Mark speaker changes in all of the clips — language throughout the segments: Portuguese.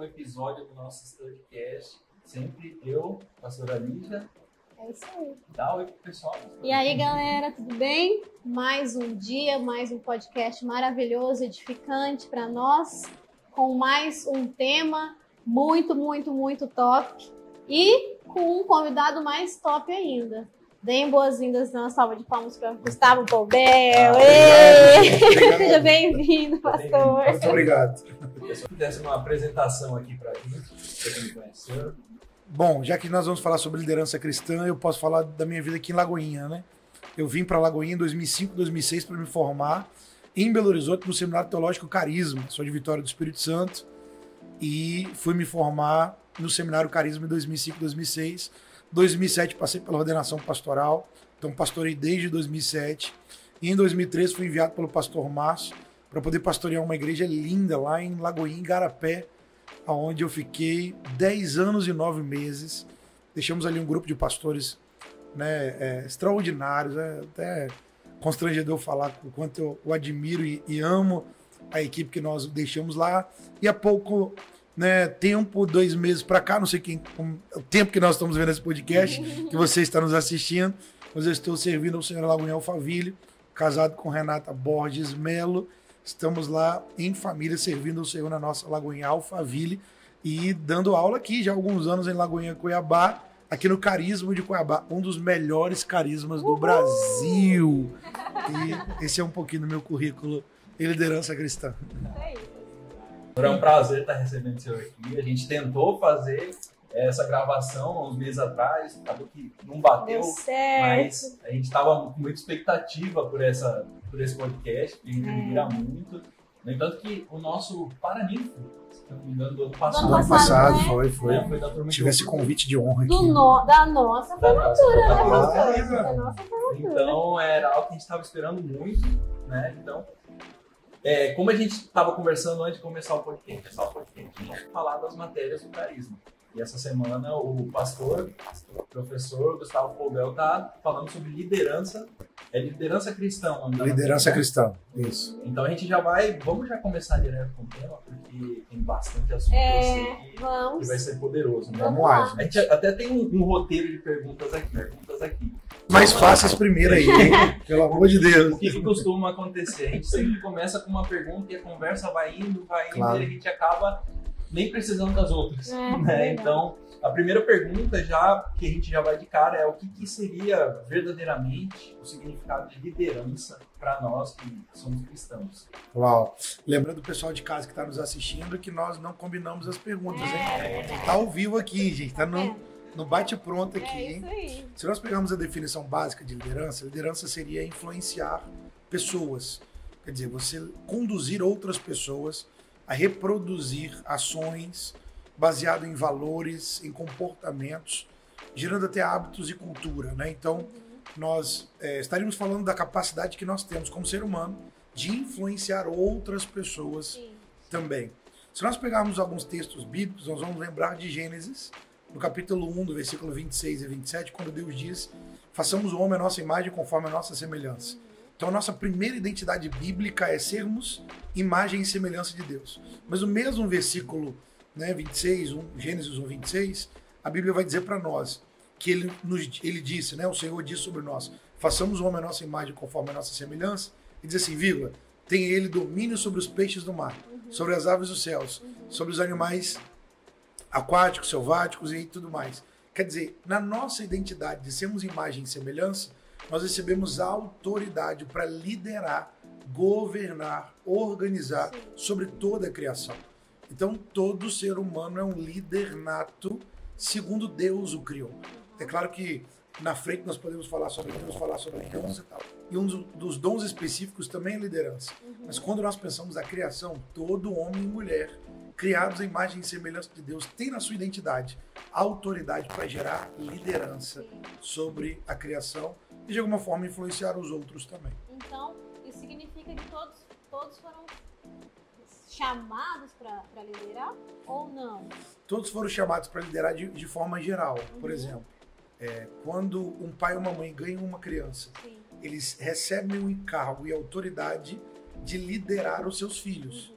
Speaker 1: episódio do nosso Studcast. Sempre eu, pastora Lígia.
Speaker 2: É isso aí.
Speaker 1: Dá oi pro pessoal.
Speaker 2: E aí, galera, tudo bem? Mais um dia, mais um podcast maravilhoso, edificante para nós, com mais um tema muito top e com um convidado mais top ainda. Deem boas-vindas na salva de palmas para Gustavo Poubel. Seja bem-vindo, pastor.
Speaker 3: Muito obrigado.
Speaker 1: Se fizesse uma apresentação aqui para a gente, você me conheceu.
Speaker 3: Bom, já que nós vamos falar sobre liderança cristã, eu posso falar da minha vida aqui em Lagoinha, né? Eu vim para Lagoinha em 2005, 2006 para me formar em Belo Horizonte no Seminário Teológico Carisma. Sou de Vitória do Espírito Santo e fui me formar no Seminário Carisma em 2005, 2006. 2007 passei pela ordenação pastoral, então pastorei desde 2007. E em 2013 fui enviado pelo pastor Márcio para poder pastorear uma igreja linda lá em Lagoinha, em Igarapé, onde eu fiquei 10 anos e 9 meses. Deixamos ali um grupo de pastores, né, extraordinários, até constrangedor falar o quanto eu admiro e amo a equipe que nós deixamos lá. E há pouco, né, tempo, 2 meses para cá, não sei o tempo que nós estamos vendo esse podcast, que você está nos assistindo, mas eu estou servindo ao Senhor Lagoinha Alphaville, casado com Renata Borges Melo. Estamos lá em família, servindo ao Senhor na nossa Lagoinha Alphaville e dando aula aqui já há alguns anos em Lagoinha, Cuiabá, aqui no Carisma de Cuiabá, um dos melhores carismas do Brasil. E esse é um pouquinho do meu currículo em liderança cristã.
Speaker 1: É um prazer estar recebendo o senhor aqui. A gente tentou fazer essa gravação uns meses atrás, acabou que não bateu, mas a gente estava com muita expectativa por esse podcast, que a gente admira muito. No entanto que o nosso Paraninfo, se não me engano, do ano passado.
Speaker 3: Do ano passado,
Speaker 2: né?
Speaker 3: foi.
Speaker 1: Da turma
Speaker 3: Tive esse convite de honra aqui.
Speaker 2: Da nossa formatura, né, pastor?
Speaker 1: Da
Speaker 2: nossa formatura.
Speaker 1: Então, era algo que a gente estava esperando muito, né? Então, como a gente estava conversando antes de começar o podcast, vamos falar das matérias do carisma. E essa semana o professor Gustavo Poubel está falando sobre liderança. É liderança cristã.
Speaker 3: Liderança cristã, isso.
Speaker 1: Então a gente vamos já começar direto com o tema, porque tem bastante assunto que vai ser poderoso. Né?
Speaker 3: Vamos lá.
Speaker 1: A gente até tem um roteiro de perguntas aqui.
Speaker 3: Mais fáceis primeiro aí, hein? Pelo amor de Deus.
Speaker 1: O que costuma acontecer? A gente sempre começa com uma pergunta e a conversa vai indo, claro. E a gente acaba nem precisando das outras. Né? Então, a primeira pergunta que a gente já vai de cara é o que seria verdadeiramente o significado de liderança para nós que somos cristãos.
Speaker 3: Uau! Lembrando o pessoal de casa que está nos assistindo que nós não combinamos as perguntas, hein? Está ao vivo aqui, gente. Está no bate-pronto aqui, hein?
Speaker 2: Isso aí.
Speaker 3: Se nós pegarmos a definição básica de liderança seria influenciar pessoas. Quer dizer, você conduzir outras pessoas a reproduzir ações baseado em valores, em comportamentos, gerando até hábitos e cultura, né? Então, nós estaríamos falando da capacidade que nós temos como ser humano de influenciar outras pessoas também. Se nós pegarmos alguns textos bíblicos, nós vamos lembrar de Gênesis, no capítulo 1, do versículo 26 e 27, quando Deus diz: façamos o homem a nossa imagem conforme a nossa semelhança. Então a nossa primeira identidade bíblica é sermos imagem e semelhança de Deus. Mas no mesmo versículo, né, 26, Gênesis 1, 26, a Bíblia vai dizer para nós que ele disse, né, o Senhor disse sobre nós: façamos o homem a nossa imagem conforme a nossa semelhança. E diz assim, tem ele domínio sobre os peixes do mar, sobre as aves dos céus, sobre os animais aquáticos, selváticos e tudo mais. Quer dizer, na nossa identidade de sermos imagem e semelhança, nós recebemos a autoridade para liderar, governar, organizar sobre toda a criação. Então, todo ser humano é um líder nato, segundo Deus o criou. É claro que na frente nós podemos falar sobre dons e tal. E um dos dons específicos também é liderança. Mas quando nós pensamos na criação, todo homem e mulher, criados à imagem e semelhança de Deus, tem na sua identidade a autoridade para gerar liderança sobre a criação e de alguma forma influenciar os outros também.
Speaker 2: Então, isso significa que todos foram chamados para liderar ou não?
Speaker 3: Todos foram chamados para liderar de forma geral. Por exemplo, quando um pai ou uma mãe ganham uma criança, eles recebem o encargo e a autoridade de liderar os seus filhos.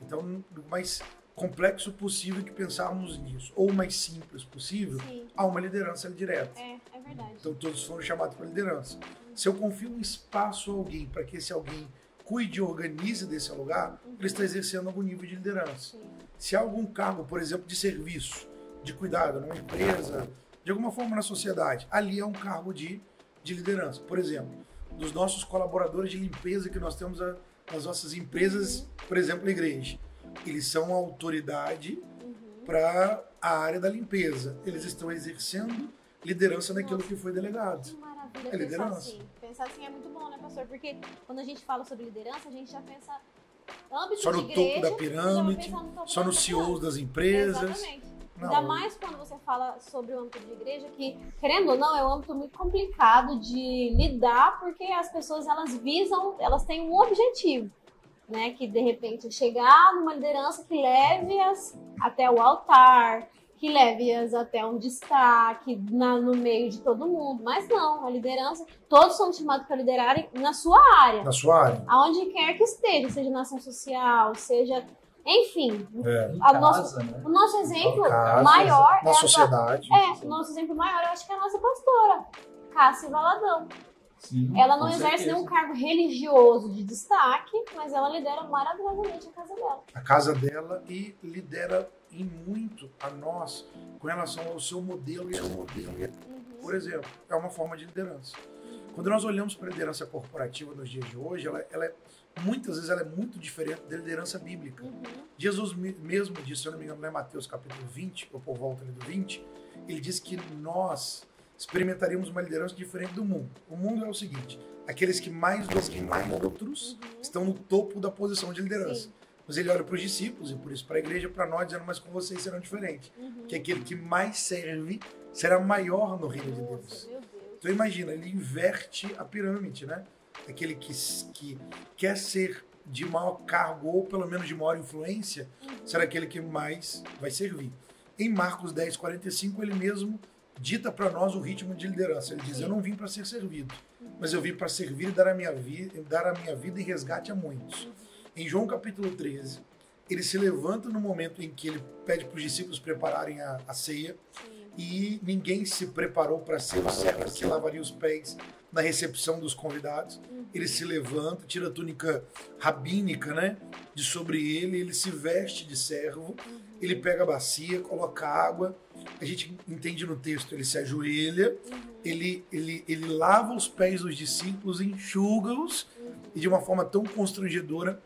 Speaker 3: Então, mas complexo possível que pensarmos nisso, ou o mais simples possível,
Speaker 2: Sim.
Speaker 3: há uma liderança direta.
Speaker 2: É verdade.
Speaker 3: Então todos foram chamados para liderança. Se eu confio um espaço a alguém para que esse alguém cuide e organize desse lugar, ele está exercendo algum nível de liderança.
Speaker 2: Sim.
Speaker 3: Se há algum cargo, por exemplo, de serviço, de cuidado numa empresa, de alguma forma na sociedade, ali é um cargo de liderança. Por exemplo, dos nossos colaboradores de limpeza que nós temos nas nossas empresas, por exemplo, na igreja. Eles são a autoridade para a área da limpeza. Eles estão exercendo liderança naquilo que foi delegado.
Speaker 2: Que maravilha
Speaker 3: É liderança.
Speaker 2: Pensar assim é muito bom, né, pastor? Porque quando a gente fala sobre liderança, a gente já pensa âmbito
Speaker 3: Só
Speaker 2: de
Speaker 3: no
Speaker 2: igreja,
Speaker 3: topo da pirâmide, só nos CEOs das empresas.
Speaker 2: Exatamente. Ainda mais quando você fala sobre o âmbito de igreja, que, querendo ou não, é um âmbito muito complicado de lidar, porque as pessoas, elas têm um objetivo, né? Que, de repente, chegar numa liderança que leve-as até o altar, que leve-as até um destaque no meio de todo mundo. Mas não, a liderança, todos são chamados para liderarem na sua área.
Speaker 3: Na sua área.
Speaker 2: Aonde quer que esteja, seja na ação social, seja... Enfim,
Speaker 1: né?
Speaker 2: o nosso exemplo
Speaker 3: casa,
Speaker 2: maior
Speaker 3: na sociedade.
Speaker 2: o nosso exemplo maior, eu acho que é a nossa pastora, Cássia Valadão.
Speaker 1: Sim,
Speaker 2: ela não exerce nenhum cargo religioso de destaque, mas ela lidera maravilhosamente a casa dela.
Speaker 3: A casa dela e lidera em muito a nós com relação ao seu modelo e ao modelo. Por exemplo, é uma forma de liderança. Quando nós olhamos para a liderança corporativa nos dias de hoje, muitas vezes ela é muito diferente da liderança bíblica. Jesus mesmo disse, se eu não me engano, é Mateus capítulo 20, ou por volta do 20, ele diz que nós experimentaríamos uma liderança diferente do mundo. O mundo é o seguinte, aqueles que mais dominam outros estão no topo da posição de liderança. Sim. Mas ele olha para os discípulos e por isso para a igreja, para nós, dizendo, mas com vocês serão diferentes. Que aquele que mais serve será maior no reino de Deus. Então imagina, ele inverte a pirâmide, né? Aquele que quer ser de maior cargo ou pelo menos de maior influência, será aquele que mais vai servir. Em Marcos 10, 45, ele mesmo dita para nós o ritmo de liderança. Ele diz, eu não vim para ser servido, mas eu vim para servir e dar a minha vida em resgate a muitos. Em João capítulo 13, ele se levanta no momento em que ele pede para os discípulos prepararem a ceia, e ninguém se preparou para ser o servo que lavaria os pés na recepção dos convidados. Ele se levanta, tira a túnica rabínica, né, de sobre ele se veste de servo, ele pega a bacia, coloca água, a gente entende no texto, ele se ajoelha, ele lava os pés dos discípulos, enxuga-os, e de uma forma tão constrangedora,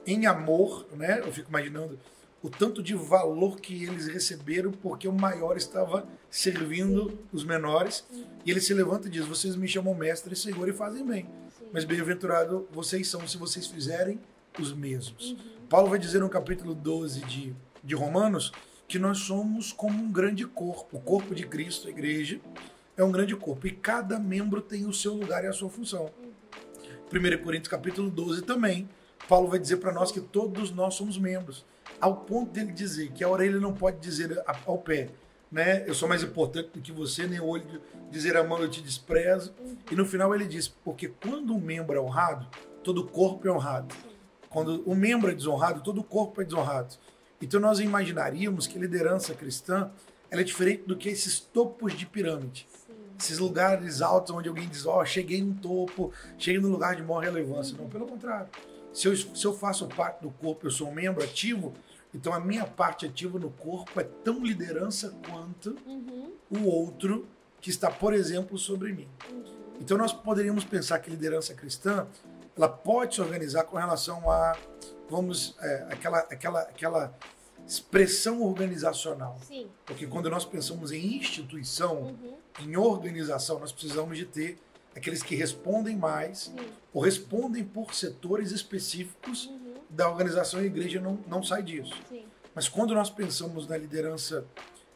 Speaker 3: em amor, né, eu fico imaginando o tanto de valor que eles receberam porque o maior estava servindo os menores. E ele se levanta e diz, vocês me chamam mestre e senhor e fazem bem. Mas bem-aventurado vocês são se vocês fizerem os mesmos. Paulo vai dizer no capítulo 12 de Romanos que nós somos como um grande corpo. O corpo de Cristo, a igreja, é um grande corpo. E cada membro tem o seu lugar e a sua função. 1 Coríntios capítulo 12 também, Paulo vai dizer para nós que todos nós somos membros. Ao ponto dele dizer que a orelha não pode dizer ao pé, né? Eu sou mais importante do que você, nem o olho dizer a mão eu te desprezo. E no final ele diz, porque quando um membro é honrado, todo o corpo é honrado. Quando o membro é desonrado, todo o corpo é desonrado. Então nós imaginaríamos que a liderança cristã ela é diferente do que esses topos de pirâmide. Esses lugares altos onde alguém diz, cheguei no topo, cheguei no lugar de maior relevância. Não, pelo contrário. Se eu faço parte do corpo, eu sou um membro ativo, então a minha parte ativa no corpo é tão liderança quanto o outro que está, por exemplo, sobre mim. Então nós poderíamos pensar que liderança cristã, ela pode se organizar com relação a, aquela expressão organizacional.
Speaker 2: Sim.
Speaker 3: Porque quando nós pensamos em instituição, em organização, nós precisamos de ter aqueles que respondem mais, ou respondem por setores específicos da organização, e a igreja não sai disso.
Speaker 2: Sim.
Speaker 3: Mas quando nós pensamos na liderança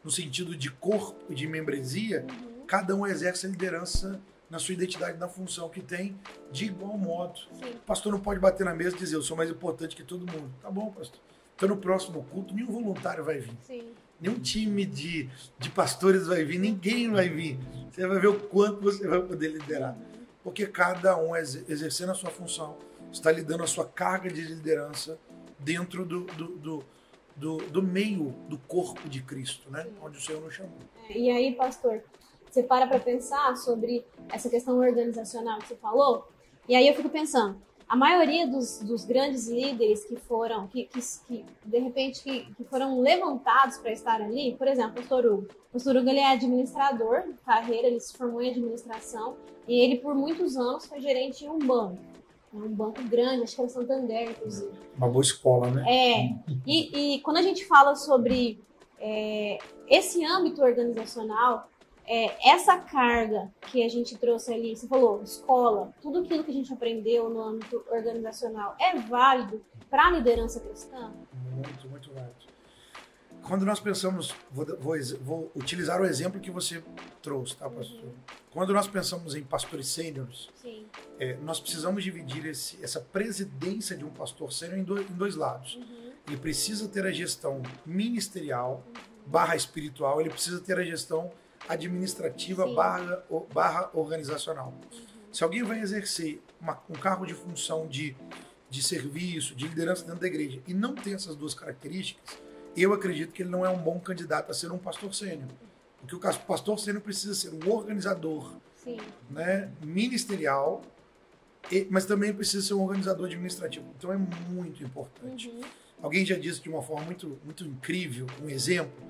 Speaker 3: no sentido de corpo e de membresia, cada um exerce a liderança na sua identidade, na função que tem, de igual modo.
Speaker 2: Sim.
Speaker 3: O pastor não pode bater na mesa e dizer, eu sou mais importante que todo mundo. Tá bom, pastor. Então no próximo culto, nenhum voluntário vai vir.
Speaker 2: Sim.
Speaker 3: Nenhum time de pastores vai vir, ninguém vai vir. Você vai ver o quanto você vai poder liderar. Porque cada um, exercendo a sua função, está lidando a sua carga de liderança dentro do meio do corpo de Cristo, né? Onde o Senhor nos chamou.
Speaker 2: E aí, pastor, você para pensar sobre essa questão organizacional que você falou, e aí eu fico pensando, a maioria dos grandes líderes que foram, que de repente, que foram levantados para estar ali, por exemplo, o pastor Hugo. O pastor Hugo, ele é administrador de carreira, ele se formou em administração, e ele por muitos anos foi gerente de um banco grande, acho que era Santander, inclusive.
Speaker 3: Uma boa escola, né?
Speaker 2: E quando a gente fala sobre esse âmbito organizacional, essa carga que a gente trouxe ali, você falou, escola, tudo aquilo que a gente aprendeu no âmbito organizacional é válido para a liderança cristã?
Speaker 3: Muito, muito válido. Quando nós pensamos, vou utilizar o exemplo que você trouxe, tá, pastor? Quando nós pensamos em pastores sêniores, nós precisamos dividir essa presidência de um pastor sênior em dois lados. Ele precisa ter a gestão ministerial / espiritual, ele precisa ter a gestão administrativa / organizacional. Se alguém vai exercer um cargo de função de serviço, de liderança dentro da igreja e não tem essas duas características, eu acredito que ele não é um bom candidato a ser um pastor sênior. Porque o pastor sênior precisa ser um organizador, né, ministerial, mas também precisa ser um organizador administrativo. Então é muito importante. Alguém já disse de uma forma muito, muito incrível, um exemplo.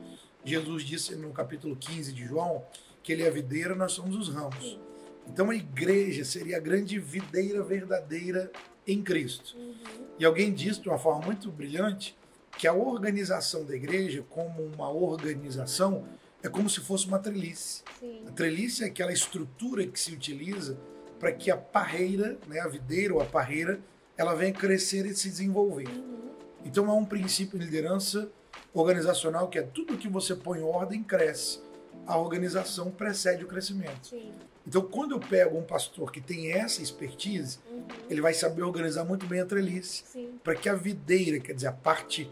Speaker 3: Jesus disse no capítulo 15 de João que ele é a videira, nós somos os ramos. Então a igreja seria a grande videira verdadeira em Cristo. E alguém disse de uma forma muito brilhante que a organização da igreja, como uma organização, é como se fosse uma trelice. A trelice é aquela estrutura que se utiliza para que a parreira, né, a videira ou a parreira, ela venha crescer e se desenvolver. Então há um princípio de liderança organizacional que é tudo que você põe em ordem cresce. A organização precede o crescimento. Então quando eu pego um pastor que tem essa expertise, ele vai saber organizar muito bem a trelice, para que a videira, quer dizer, a parte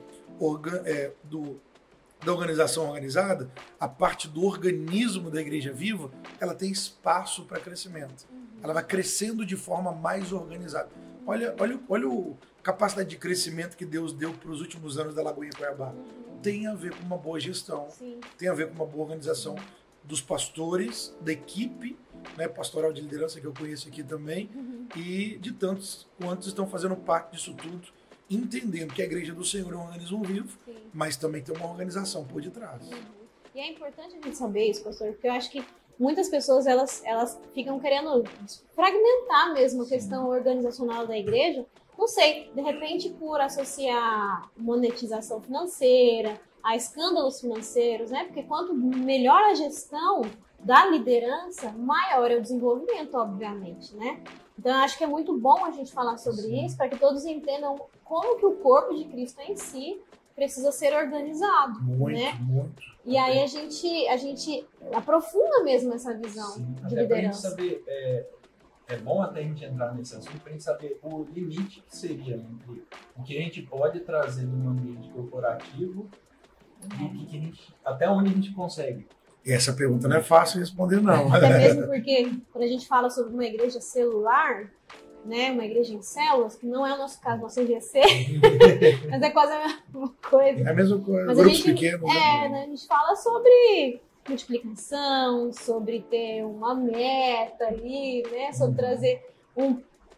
Speaker 3: da organização organizada, a parte do organismo da igreja viva, ela tem espaço para crescimento. Ela vai crescendo de forma mais organizada. Olha a capacidade de crescimento que Deus deu para os últimos anos da Lagoinha Cuiabá. Tem a ver com uma boa gestão, tem a ver com uma boa organização dos pastores, da equipe, né, pastoral de liderança que eu conheço aqui também, e de tantos quantos estão fazendo parte disso tudo, entendendo que a igreja do Senhor é um organismo vivo, mas também tem uma organização por detrás.
Speaker 2: E é importante a gente saber isso, pastor, porque eu acho que muitas pessoas elas ficam querendo fragmentar mesmo a questão organizacional da igreja. Não sei, de repente por associar monetização financeira a escândalos financeiros, né? Porque quanto melhor a gestão da liderança, maior é o desenvolvimento, obviamente, né? Então, eu acho que é muito bom a gente falar sobre isso, para que todos entendam como que o corpo de Cristo em si precisa ser organizado, né?
Speaker 3: Muito.
Speaker 2: E aí a gente aprofunda mesmo essa visão de liderança.
Speaker 1: Pra gente saber, é bom até a gente entrar nesse assunto para a gente saber o limite que seria entre o que a gente pode trazer de um ambiente corporativo e o que a gente, até onde a gente consegue.
Speaker 3: Essa pergunta não é fácil responder, não.
Speaker 2: Até mesmo porque quando a gente fala sobre uma igreja celular, né, uma igreja em células, que não é o nosso caso, nosso IGC, mas é quase a mesma coisa.
Speaker 3: É a mesma coisa,
Speaker 2: mas
Speaker 3: grupos pequenos.
Speaker 2: né, a gente fala sobre multiplicação, sobre ter uma meta ali, né, sobre trazer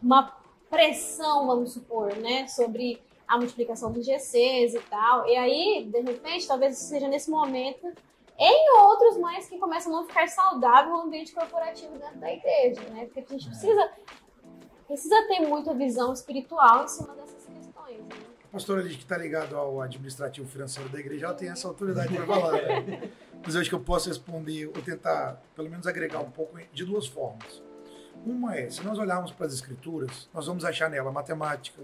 Speaker 2: uma pressão, vamos supor, né, sobre a multiplicação dos GCs e tal. E aí, de repente, talvez seja nesse momento, em outros, mas que começam a não ficar saudável o ambiente corporativo dentro da igreja, né? Porque a gente precisa ter muita visão espiritual em cima dessas questões, né?
Speaker 3: A pastora Liz, que está ligado ao administrativo financeiro da igreja, ela tem essa autoridade para falar. Mas eu acho que eu posso responder, ou tentar, pelo menos, agregar um pouco de duas formas. Uma é, se nós olharmos para as escrituras, nós vamos achar nela matemática,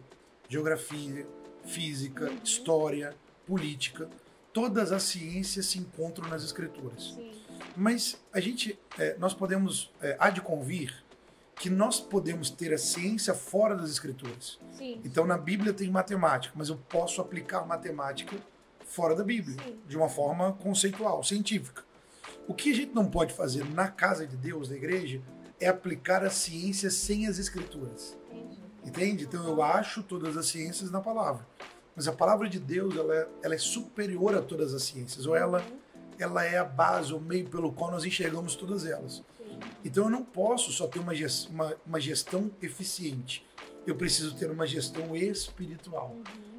Speaker 3: geografia, física, história, política. Todas as ciências se encontram nas escrituras.
Speaker 2: Sim.
Speaker 3: Mas nós podemos, há de convir que nós podemos ter a ciência fora das escrituras.
Speaker 2: Sim.
Speaker 3: Então na Bíblia tem matemática, mas eu posso aplicar matemática fora da Bíblia, de uma forma conceitual, científica. O que a gente não pode fazer na casa de Deus, na igreja, é aplicar a ciência sem as escrituras. Entende? Então eu acho todas as ciências na palavra. Mas a palavra de Deus, ela é superior a todas as ciências, ou ela é a base, o meio pelo qual nós enxergamos todas elas. Então eu não posso só ter uma gestão eficiente. Eu preciso ter uma gestão espiritual.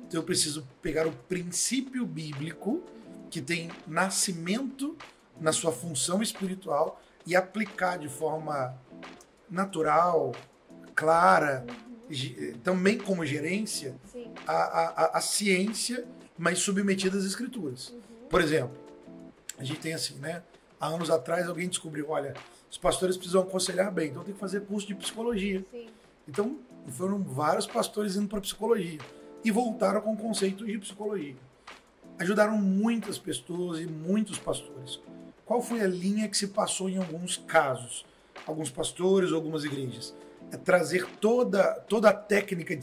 Speaker 3: Então eu preciso pegar o princípio bíblico, que tem nascimento na sua função espiritual, e aplicar de forma natural, clara, também como gerência, a ciência, mas submetida às escrituras. Por exemplo, a gente tem assim, né? Há anos atrás alguém descobriu, olha, os pastores precisam aconselhar bem, então tem que fazer curso de psicologia. Sim. Então foram vários pastores indo para psicologia e voltaram com o conceito de psicologia. Ajudaram muitas pessoas e muitos pastores. Qual foi a linha que se passou em alguns casos? Alguns pastores, algumas igrejas. É trazer toda a técnica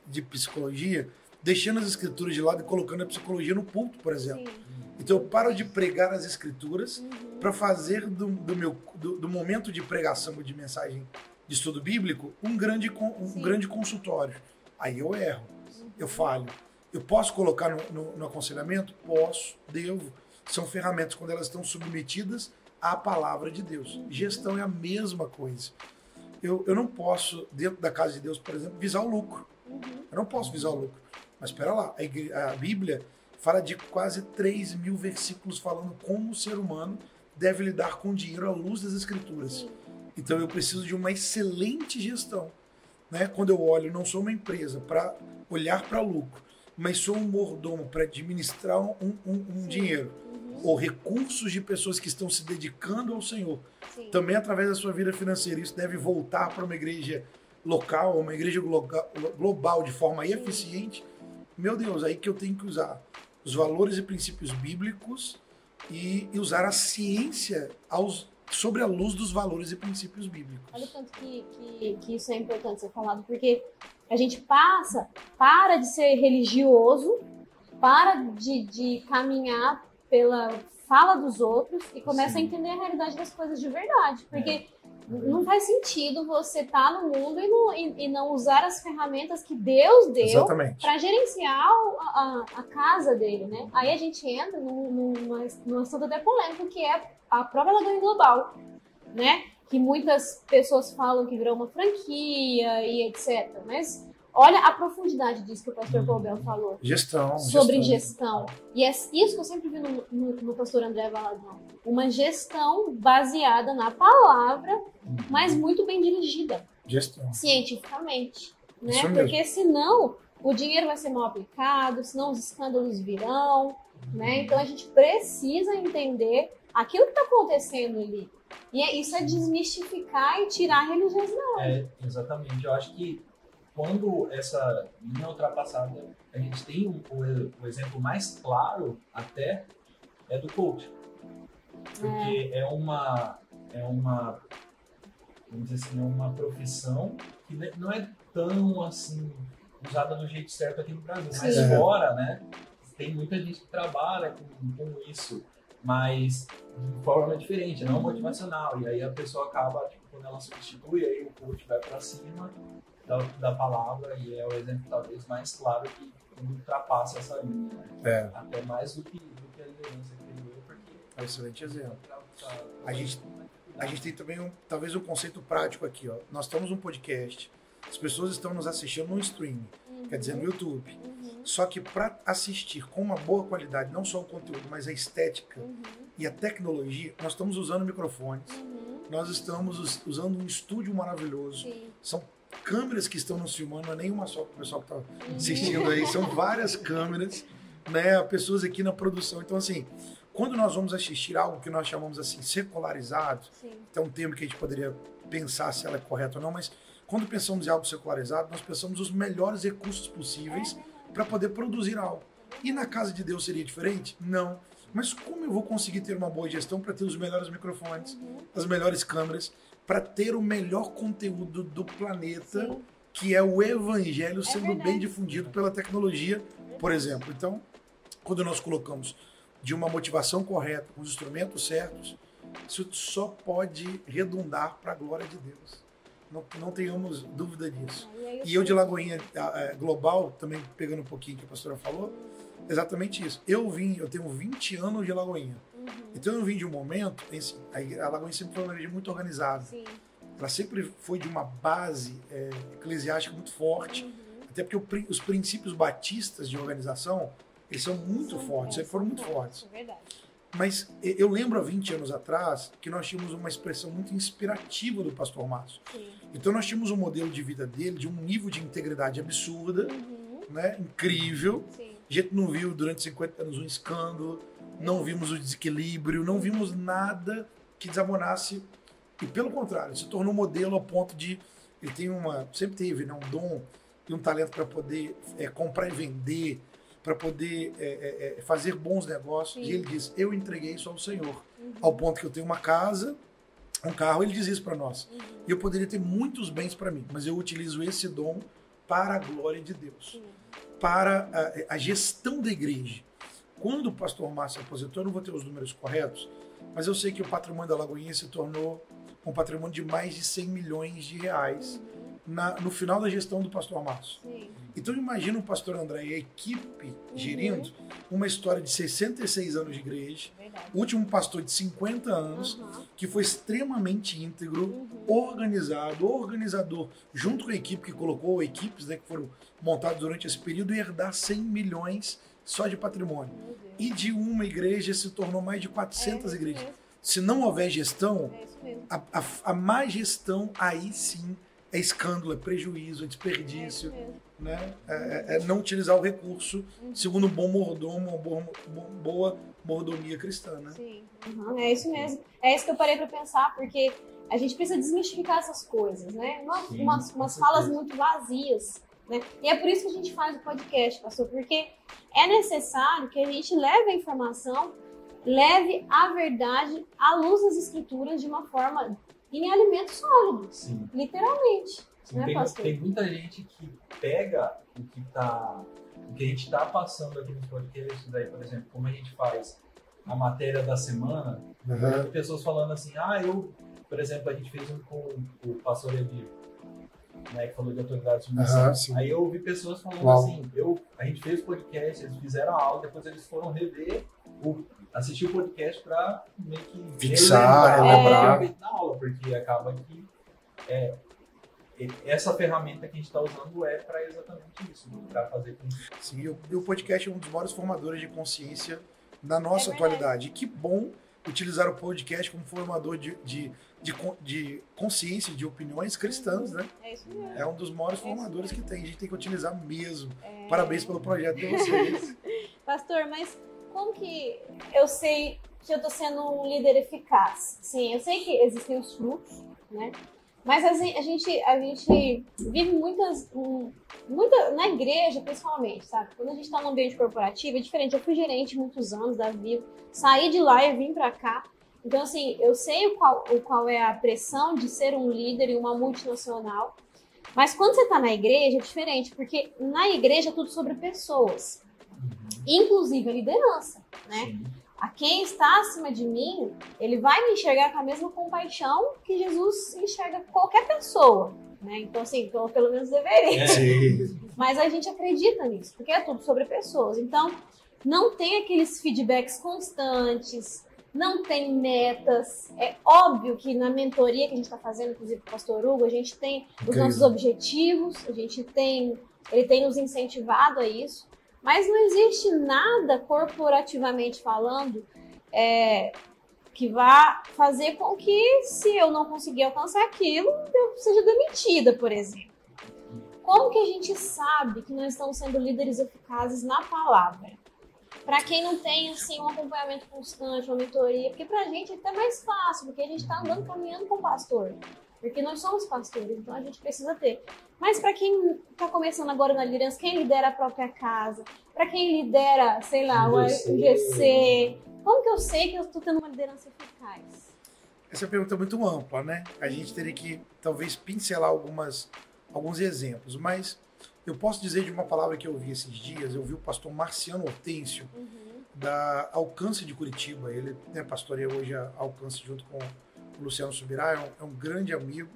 Speaker 3: de psicologia, deixando as escrituras de lado e colocando a psicologia no púlpito, por exemplo. Sim. Então eu paro de pregar as escrituras para fazer do momento de pregação ou de mensagem de estudo bíblico um grande consultório. Aí eu erro, eu falho. Eu posso colocar no aconselhamento? Posso, devo. São ferramentas quando elas estão submetidas à palavra de Deus. Gestão é a mesma coisa. Eu não posso, dentro da casa de Deus, por exemplo, visar o lucro. Eu não posso visar o lucro. Mas espera lá, a Bíblia fala de quase 3.000 versículos falando como o ser humano deve lidar com dinheiro à luz das Escrituras. Então eu preciso de uma excelente gestão. Né? Quando eu olho, não sou uma empresa para olhar para lucro, mas sou um mordomo para administrar um dinheiro, ou recursos de pessoas que estão se dedicando ao Senhor. Sim. Também através da sua vida financeira. Isso deve voltar para uma igreja local, uma igreja global de forma eficiente. Meu Deus, aí que eu tenho que usar os valores e princípios bíblicos e usar a ciência sobre a luz dos valores e princípios bíblicos.
Speaker 2: Olha o tanto que isso é importante ser falado, porque a gente para de ser religioso, para de caminhar pela fala dos outros e começa a entender a realidade das coisas de verdade. Porque não faz sentido você estar no mundo e não usar as ferramentas que Deus deu para gerenciar a casa dele, né? Aí a gente entra num assunto até polêmico, que é a própria Laguna Global, né? Que muitas pessoas falam que virou uma franquia e etc. Mas olha a profundidade disso que o pastor Paul Bell falou. Sobre gestão. E é isso que eu sempre vi no pastor André Valadão. Uma gestão baseada na palavra, mas muito bem dirigida.
Speaker 3: Gestão.
Speaker 2: Cientificamente. Né? Porque senão o dinheiro vai ser mal aplicado, senão os escândalos virão. Né? Então a gente precisa entender aquilo que está acontecendo ali. E isso é desmistificar e tirar a religiosidade.
Speaker 1: Exatamente. Eu acho que quando essa linha é ultrapassada, a gente tem o exemplo mais claro até é do coach. Porque é uma vamos dizer assim, é uma profissão que não é tão assim usada do jeito certo aqui no Brasil. Mas fora, né, tem muita gente que trabalha com isso, mas de forma diferente, não motivacional. E aí a pessoa acaba, tipo, quando ela substitui, aí o coach vai para cima da palavra, e é o exemplo talvez mais claro que ultrapassa essa linha, né? Até mais do que a liderança anterior, porque
Speaker 3: é um excelente exemplo. A gente tem também talvez um conceito prático aqui, ó. Nós estamos num podcast, as pessoas estão nos assistindo no streaming, quer dizer, no YouTube. Só que para assistir com uma boa qualidade, não só o conteúdo, mas a estética e a tecnologia, nós estamos usando microfones, nós estamos usando um estúdio maravilhoso. São câmeras que estão nos filmando, não é nenhuma só para o pessoal que está assistindo aí, são várias câmeras, né, pessoas aqui na produção. Então, assim, quando nós vamos assistir algo que nós chamamos assim secularizado, é um termo que a gente poderia pensar se ela é correta ou não, mas quando pensamos em algo secularizado, nós pensamos os melhores recursos possíveis para poder produzir algo. E na casa de Deus seria diferente? Não. Mas como eu vou conseguir ter uma boa gestão para ter os melhores microfones, as melhores câmeras, para ter o melhor conteúdo do planeta, que é o evangelho sendo bem difundido pela tecnologia, por exemplo. Então, quando nós colocamos de uma motivação correta, com os instrumentos certos, isso só pode redundar para a glória de Deus. Não tenhamos dúvida disso. E eu de Lagoinha Global, também pegando um pouquinho que a pastora falou, exatamente isso. Eu tenho 20 anos de Lagoinha. Então eu vim de um momento, a Lagoinha sempre foi uma igreja muito organizada.
Speaker 2: Sim.
Speaker 3: Ela sempre foi de uma base eclesiástica muito forte, até porque os princípios batistas de organização, eles são muito fortes, sempre foram muito fortes.
Speaker 2: É verdade.
Speaker 3: Mas eu lembro há 20 anos atrás que nós tínhamos uma expressão muito inspirativa do pastor Márcio.
Speaker 2: Sim.
Speaker 3: Então nós tínhamos um modelo de vida dele, de um nível de integridade absurda, né? Incrível.
Speaker 2: Sim.
Speaker 3: A gente não viu durante 50 anos um escândalo, não vimos o desequilíbrio, não vimos nada que desabonasse. E pelo contrário, se tornou um modelo ao ponto de ele tem sempre teve, né, um dom e um talento para poder comprar e vender, para poder fazer bons negócios. Sim. E ele diz, eu entreguei isso ao Senhor. Ao ponto que eu tenho uma casa, um carro, ele diz isso para nós. E eu poderia ter muitos bens para mim, mas eu utilizo esse dom para a glória de Deus. Para a gestão da igreja. Quando o pastor Márcio aposentou, eu não vou ter os números corretos, mas eu sei que o patrimônio da Lagoinha se tornou um patrimônio de mais de 100 milhões de reais no final da gestão do pastor Márcio. Sim. Então imagina o pastor André e a equipe gerindo uma história de 66 anos de igreja, o último pastor de 50 anos, que foi extremamente íntegro, organizador, junto com a equipe que colocou, equipes, né, que foram montadas durante esse período, e herdar 100 milhões só de patrimônio. E de uma igreja se tornou mais de 400 igrejas. Se não houver gestão, a má gestão, aí sim, é escândalo, é prejuízo, é desperdício, né? Não utilizar o recurso segundo um bom mordomo, uma boa mordomia cristã, né?
Speaker 2: Sim, é isso mesmo. É isso que eu parei para pensar, porque a gente precisa desmistificar essas coisas, né? Umas falas muito vazias, né? E é por isso que a gente faz o podcast, pastor, porque é necessário que a gente leve a informação, leve a verdade à luz das escrituras de uma forma em alimento sólido. Sim. Literalmente.
Speaker 1: Sim, né, tem muita gente que pega o que a gente está passando aqui nos podcasts, aí, por exemplo, como a gente faz a matéria da semana, pessoas falando assim, por exemplo, a gente fez um com o pastor Elvio, né, que falou de autoridade submissão. Aí eu ouvi pessoas falando assim, a gente fez o podcast, eles fizeram a aula, depois eles foram rever assistir o podcast para meio que
Speaker 3: fixar,
Speaker 1: lembrar na aula, porque acaba que essa ferramenta que a gente está usando é para exatamente isso, para fazer com que...
Speaker 3: Sim, o podcast é um dos maiores formadores de consciência da nossa atualidade. E que bom utilizar o podcast como formador de consciência, de opiniões cristãs, né?
Speaker 2: É isso mesmo.
Speaker 3: É um dos maiores formadores que tem. A gente tem que utilizar mesmo. Parabéns pelo projeto de vocês.
Speaker 2: Pastor, mas como que eu sei que eu estou sendo um líder eficaz? Sim, eu sei que existem os frutos, né? Mas a gente vive muita, na igreja, principalmente, sabe? Quando a gente está no ambiente corporativo, é diferente. Eu fui gerente muitos anos da Vivo, saí de lá e vim para cá. Então, assim, eu sei qual é a pressão de ser um líder em uma multinacional. Mas quando você está na igreja, é diferente, porque na igreja é tudo sobre pessoas. Inclusive a liderança, né? Sim. A quem está acima de mim, ele vai me enxergar com a mesma compaixão que Jesus enxerga qualquer pessoa, né? Então, assim, pelo menos deveria.
Speaker 3: Sim.
Speaker 2: Mas a gente acredita nisso, porque é tudo sobre pessoas. Então, não tem aqueles feedbacks constantes, não tem metas. É óbvio que na mentoria que a gente está fazendo, inclusive com o pastor Hugo, a gente tem os nossos objetivos, ele tem nos incentivado a isso. Mas não existe nada, corporativamente falando, que vá fazer com que, se eu não conseguir alcançar aquilo, eu seja demitida, por exemplo. Como que a gente sabe que nós estamos sendo líderes eficazes na palavra? Para quem não tem assim, um acompanhamento constante, uma mentoria, porque para a gente é até mais fácil, porque a gente está andando, caminhando com o pastor. Porque nós somos pastores, então a gente precisa ter. Mas para quem está começando agora na liderança, quem lidera a própria casa, para quem lidera, sei lá, o GC, como que eu sei que eu estou tendo uma liderança eficaz?
Speaker 3: Essa pergunta é muito ampla, né? A gente teria que, talvez, pincelar alguns exemplos, mas eu posso dizer de uma palavra que eu ouvi esses dias. Eu ouvi o pastor Marciano Hortêncio, da Alcance de Curitiba. Ele pastoreia hoje a Alcance junto com o Luciano Subirá, é um grande amigo.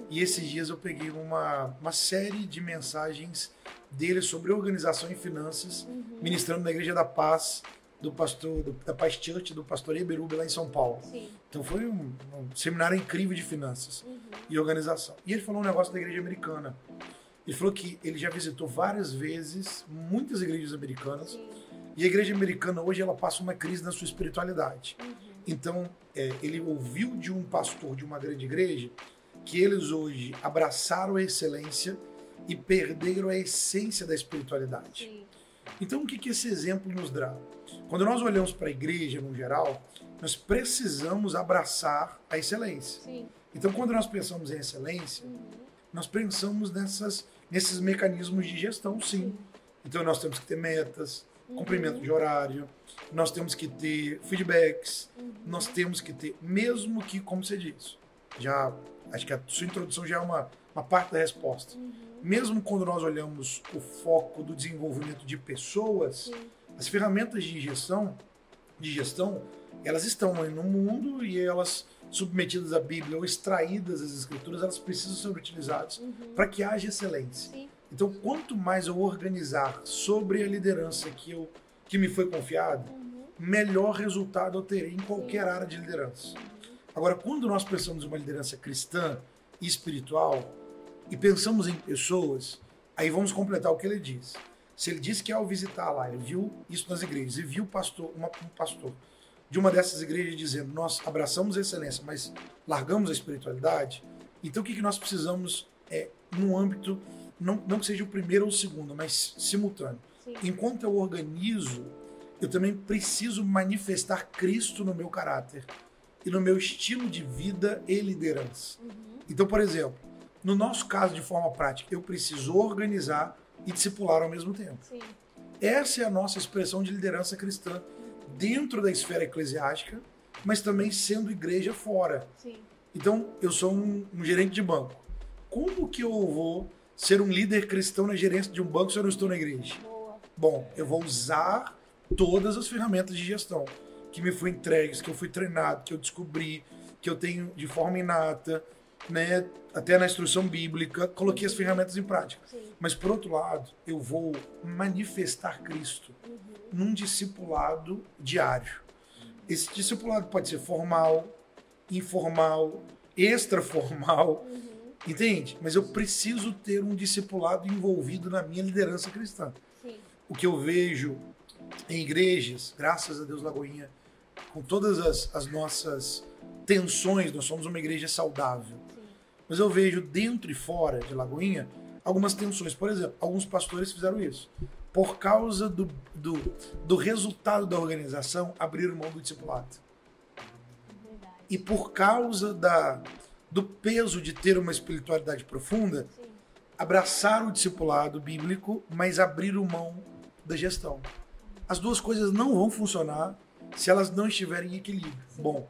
Speaker 3: E esses dias eu peguei uma série de mensagens dele sobre organização e finanças, ministrando na Igreja da Paz, da Paz Church, do pastor Eberube, lá em São Paulo.
Speaker 2: Sim.
Speaker 3: Então foi um seminário incrível de finanças e organização. E ele falou um negócio da igreja americana. Ele falou que ele já visitou várias vezes muitas igrejas americanas.
Speaker 2: Sim.
Speaker 3: E a igreja americana hoje ela passa uma crise na sua espiritualidade. Então ele ouviu de um pastor de uma grande igreja que eles hoje abraçaram a excelência e perderam a essência da espiritualidade.
Speaker 2: Sim.
Speaker 3: Então, o que esse exemplo nos dá? Quando nós olhamos para a igreja, no geral, nós precisamos abraçar a excelência.
Speaker 2: Sim.
Speaker 3: Então, quando nós pensamos em excelência, nós pensamos nesses mecanismos de gestão, sim. Então, nós temos que ter metas, cumprimento de horário, nós temos que ter feedbacks, nós temos que ter, mesmo que, como você disse, já acho que a sua introdução já é uma parte da resposta. Mesmo quando nós olhamos o foco do desenvolvimento de pessoas, as ferramentas de gestão, elas estão aí no mundo e elas, submetidas à Bíblia ou extraídas das Escrituras, elas precisam ser utilizadas para que haja excelência.
Speaker 2: Sim.
Speaker 3: Então, quanto mais eu organizar sobre a liderança que me foi confiada, melhor resultado eu terei em qualquer área de liderança. Agora, quando nós pensamos em uma liderança cristã e espiritual e pensamos em pessoas, aí vamos completar o que ele diz. Se ele diz que ao visitar lá, ele viu isso nas igrejas e viu um pastor de uma dessas igrejas dizendo: nós abraçamos a excelência, mas largamos a espiritualidade, então o que nós precisamos num âmbito, não que seja o primeiro ou o segundo, mas simultâneo.
Speaker 2: Sim.
Speaker 3: Enquanto eu organizo, eu também preciso manifestar Cristo no meu caráter e no meu estilo de vida e liderança. Então, por exemplo, no nosso caso, de forma prática, eu preciso organizar e discipular ao mesmo tempo.
Speaker 2: Sim.
Speaker 3: Essa é a nossa expressão de liderança cristã dentro da esfera eclesiástica, mas também sendo igreja fora.
Speaker 2: Sim.
Speaker 3: Então, eu sou um gerente de banco. Como que eu vou ser um líder cristão na gerência de um banco se eu não estou na igreja?
Speaker 2: Boa.
Speaker 3: Bom, eu vou usar todas as ferramentas de gestão que me foram entregues, que eu fui treinado, que eu descobri, que eu tenho de forma inata, né, até na instrução bíblica, coloquei as ferramentas em prática.
Speaker 2: Sim.
Speaker 3: Mas, por outro lado, eu vou manifestar Cristo num discipulado diário. Esse discipulado pode ser formal, informal, extraformal, entende? Mas eu preciso ter um discipulado envolvido na minha liderança cristã.
Speaker 2: Sim.
Speaker 3: O que eu vejo em igrejas, graças a Deus, Lagoinha, com todas as nossas tensões, nós somos uma igreja saudável.
Speaker 2: Sim.
Speaker 3: Mas eu vejo dentro e fora de Lagoinha algumas tensões. Por exemplo, alguns pastores fizeram isso. Por causa do resultado da organização, abriram mão do discipulado.
Speaker 2: Verdade.
Speaker 3: E por causa do peso de ter uma espiritualidade profunda,
Speaker 2: Sim.
Speaker 3: abraçaram o discipulado bíblico, mas abriram mão da gestão. As duas coisas não vão funcionar se elas não estiverem em equilíbrio.
Speaker 2: Sim.
Speaker 3: Bom,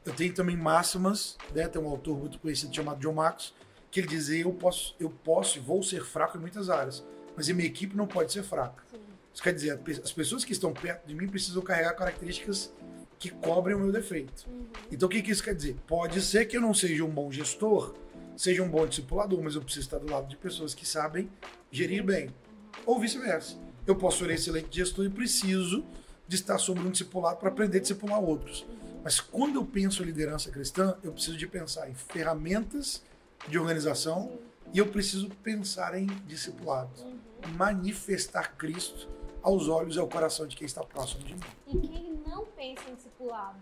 Speaker 3: eu tenho também máximas, né? Tem um autor muito conhecido chamado John Maxwell, que ele dizia: eu posso e vou ser fraco em muitas áreas, mas a minha equipe não pode ser fraca.
Speaker 2: Sim.
Speaker 3: Isso quer dizer, as pessoas que estão perto de mim precisam carregar características que cobrem o meu defeito. Então o que isso quer dizer? Pode ser que eu não seja um bom gestor, seja um bom discipulador, mas eu preciso estar do lado de pessoas que sabem gerir bem. Ou vice-versa. Eu posso ser excelente gestor e preciso de estar sobre um discipulado para aprender a discipular outros. Mas quando eu penso em liderança cristã, eu preciso de pensar em ferramentas de organização e eu preciso pensar em discipulado. Manifestar Cristo aos olhos e ao coração de quem está próximo de mim.
Speaker 2: E quem não pensa em discipulado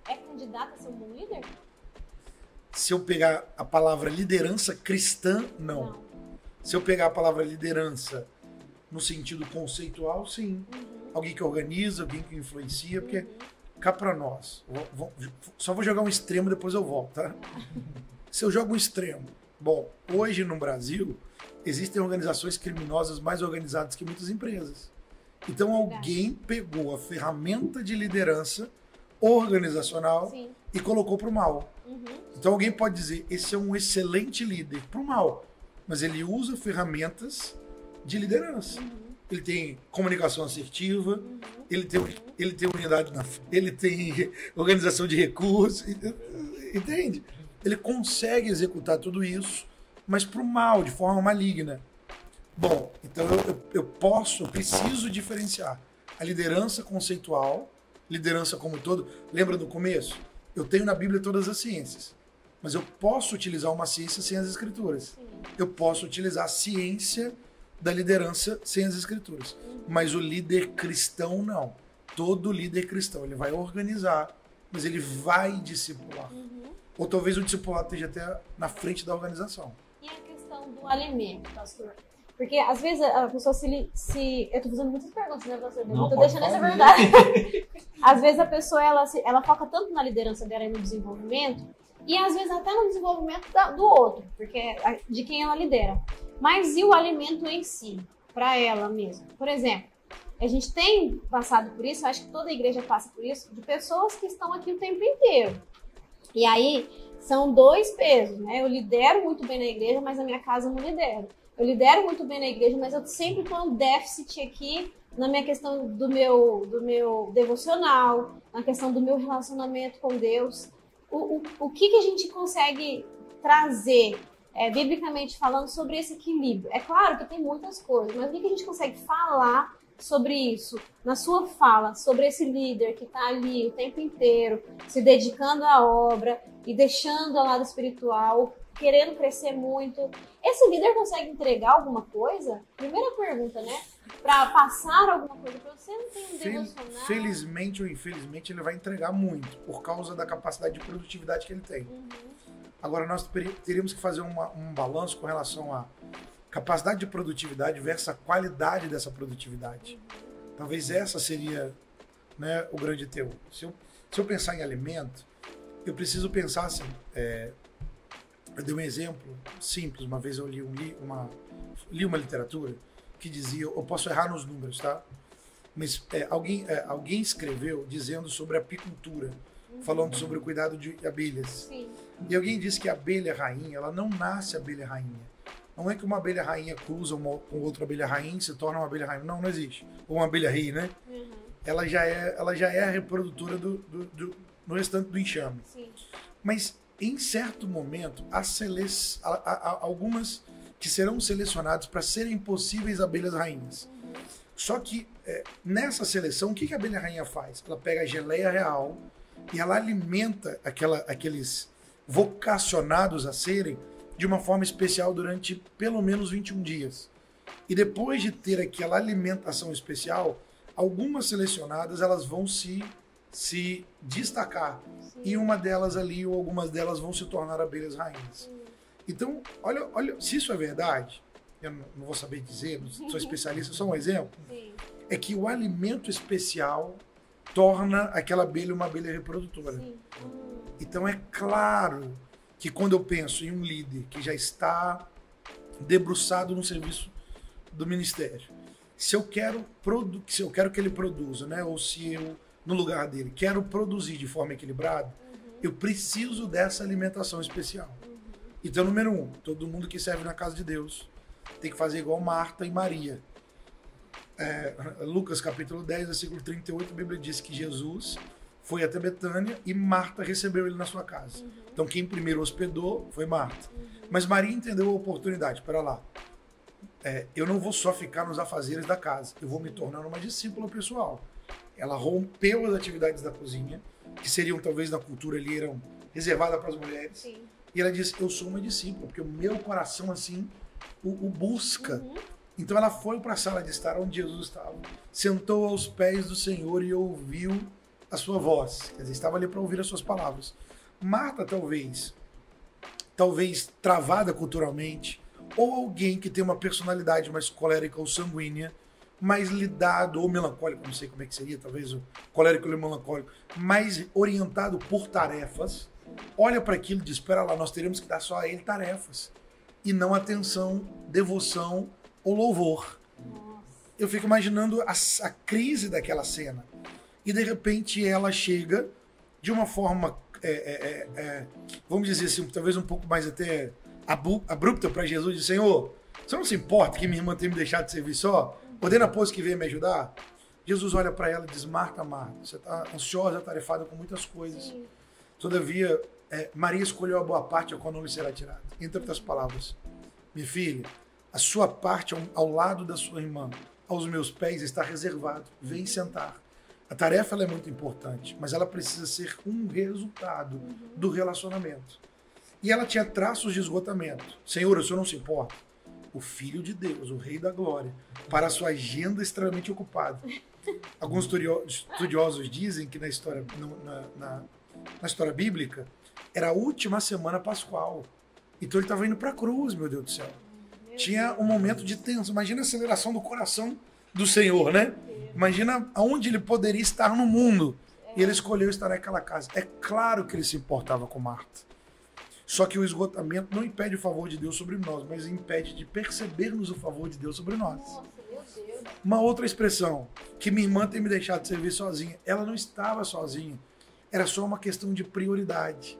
Speaker 2: é candidato a ser um bom líder?
Speaker 3: Se eu pegar a palavra liderança cristã, não. Se eu pegar a palavra liderança no sentido conceitual, sim. Alguém que organiza, alguém que influencia, porque cá para nós. Só vou jogar um extremo, depois eu volto, tá? Se eu jogo um extremo. Bom, hoje no Brasil, existem organizações criminosas mais organizadas que muitas empresas. Então alguém pegou a ferramenta de liderança organizacional e colocou para o mal. Então alguém pode dizer: esse é um excelente líder para o mal, mas ele usa ferramentas de liderança. ele tem comunicação assertiva, ele tem unidade, ele tem organização de recursos, entende? Ele consegue executar tudo isso, mas para o mal, de forma maligna. Bom, então eu preciso diferenciar a liderança conceitual, liderança como um todo. Lembra do começo? Eu tenho na Bíblia todas as ciências, mas eu posso utilizar uma ciência sem as escrituras. Eu posso utilizar a ciência da liderança sem as escrituras. Mas o líder cristão não. Todo líder cristão, ele vai organizar, mas ele vai discipular. Ou talvez o discipulado esteja até na frente da organização.
Speaker 2: E a questão do alimento, pastor? Porque às vezes a pessoa eu tô fazendo muitas perguntas, né, pastor? Não tô deixando essa verdade. Às vezes a pessoa, ela foca tanto na liderança dela e no desenvolvimento, e às vezes até no desenvolvimento do outro, porque de quem ela lidera. Mas e o alimento em si, para ela mesma? Por exemplo, a gente tem passado por isso, acho que toda igreja passa por isso, de pessoas que estão aqui o tempo inteiro. E aí, são dois pesos, né? Eu lidero muito bem na igreja, mas na minha casa eu não lidero. Eu lidero muito bem na igreja, mas eu sempre estou em déficit aqui na minha questão do meu devocional, na questão do meu relacionamento com Deus. O que a gente consegue trazer, biblicamente falando, sobre esse equilíbrio? É claro que tem muitas coisas, mas o que a gente consegue falar sobre isso, na sua fala, sobre esse líder que está ali o tempo inteiro, se dedicando à obra e deixando ao lado espiritual, querendo crescer muito. Esse líder consegue entregar alguma coisa? Primeira pergunta, né? Para passar alguma coisa para você, não tem um devocional?
Speaker 3: Felizmente ou infelizmente, ele vai entregar muito, por causa da capacidade de produtividade que ele tem. Agora, nós teríamos que fazer um balanço com relação à capacidade de produtividade versus a qualidade dessa produtividade. Talvez essa seria, né, o grande teor. Se eu pensar em alimento, eu preciso pensar assim. Eu dei um exemplo simples. Uma vez eu li uma literatura que dizia, eu posso errar nos números, tá? Mas alguém escreveu dizendo sobre apicultura, falando sobre o cuidado de abelhas.
Speaker 2: Sim.
Speaker 3: E alguém disse que a abelha rainha, ela não nasce abelha rainha. Não é que uma abelha rainha cruza com outra abelha rainha e se torna uma abelha rainha. Não existe. Ou uma abelha rei, né? Ela já é a reprodutora no restante do enxame.
Speaker 2: Sim.
Speaker 3: Mas, em certo momento, há algumas que serão selecionadas para serem possíveis abelhas rainhas. Só que, nessa seleção, o que a abelha rainha faz? Ela pega a geleia real e ela alimenta aqueles vocacionados a serem de uma forma especial durante pelo menos 21 dias. E depois de ter aquela alimentação especial, algumas selecionadas elas vão se destacar. Sim. E uma delas ali, ou algumas delas vão se tornar abelhas rainhas. Então, olha, se isso é verdade, eu não vou saber dizer, não sou especialista, só um exemplo,
Speaker 2: Sim.
Speaker 3: é que o alimento especial torna aquela abelha uma abelha reprodutora.
Speaker 2: Sim.
Speaker 3: Então é claro que quando eu penso em um líder que já está debruçado no serviço do ministério, se eu quero que ele produza, né, ou se eu, no lugar dele, quero produzir de forma equilibrada, eu preciso dessa alimentação especial. Então, número 1, todo mundo que serve na casa de Deus tem que fazer igual Marta e Maria. Lucas capítulo 10, versículo 38, a Bíblia diz que Jesus foi até Betânia e Marta recebeu ele na sua casa. Então, quem primeiro hospedou foi Marta. Mas Maria entendeu a oportunidade. Espera lá. Eu não vou só ficar nos afazeres da casa. Eu vou me tornar uma discípula pessoal. Ela rompeu as atividades da cozinha, que seriam, talvez, na cultura ali, eram reservadas para as mulheres.
Speaker 2: Sim.
Speaker 3: E ela disse, eu sou uma discípula, porque o meu coração, assim, o busca. Então, ela foi para a sala de estar onde Jesus estava. Sentou aos pés do Senhor e ouviu a sua voz. Quer dizer, estava ali para ouvir as suas palavras. Marta, talvez travada culturalmente, ou alguém que tem uma personalidade mais colérica ou sanguínea, mais lidado, ou melancólico, não sei como é que seria, talvez o colérico ou o melancólico, mais orientado por tarefas, olha para aquilo e diz, espera lá, nós teremos que dar só a ele tarefas, e não atenção, devoção ou louvor. Eu fico imaginando a crise daquela cena. E de repente ela chega de uma forma, vamos dizer assim, talvez um pouco mais até abrupta para Jesus, diz, Senhor, você não se importa que minha irmã tenha me deixado de servir só? Ordena, pois, que venha me ajudar. Jesus olha para ela e diz, Marta, Marta, você está ansiosa, atarefada com muitas coisas. Sim. Todavia, Maria escolheu a boa parte, a qual não lhe será tirada. Entre outras palavras, minha filha, a sua parte ao lado da sua irmã, aos meus pés, está reservado. Vem sentar. A tarefa ela é muito importante, mas ela precisa ser um resultado do relacionamento. E ela tinha traços de esgotamento. Senhor, o senhor não se importa? O Filho de Deus, o Rei da Glória, para a sua agenda extremamente ocupada. Alguns estudiosos dizem que na história, na história bíblica, era a última semana pascual. Então ele estava indo para a cruz, meu Deus do céu. Tinha um momento de tensão. Imagina a aceleração do coração do Senhor, né? Imagina aonde ele poderia estar no mundo. E ele escolheu estar naquela casa. É claro que ele se importava com Marta. Só que o esgotamento não impede o favor de Deus sobre nós, mas impede de percebermos o favor de Deus sobre nós.
Speaker 2: Nossa, meu Deus.
Speaker 3: Uma outra expressão, que minha irmã tem me deixado de servir sozinha. Ela não estava sozinha. Era só uma questão de prioridade.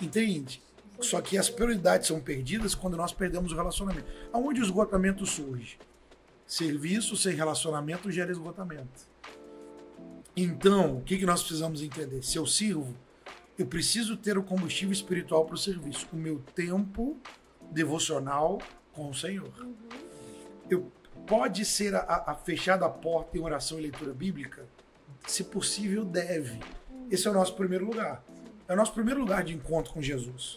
Speaker 3: Entende? Só que as prioridades são perdidas quando nós perdemos o relacionamento. Aonde o esgotamento surge? Serviço sem relacionamento gera esgotamento. Então, o que nós precisamos entender? Se eu sirvo, eu preciso ter o combustível espiritual para o serviço. O meu tempo devocional com o Senhor. Pode ser fechada a porta em oração e leitura bíblica? Se possível, deve. Esse é o nosso primeiro lugar. É o nosso primeiro lugar de encontro com Jesus.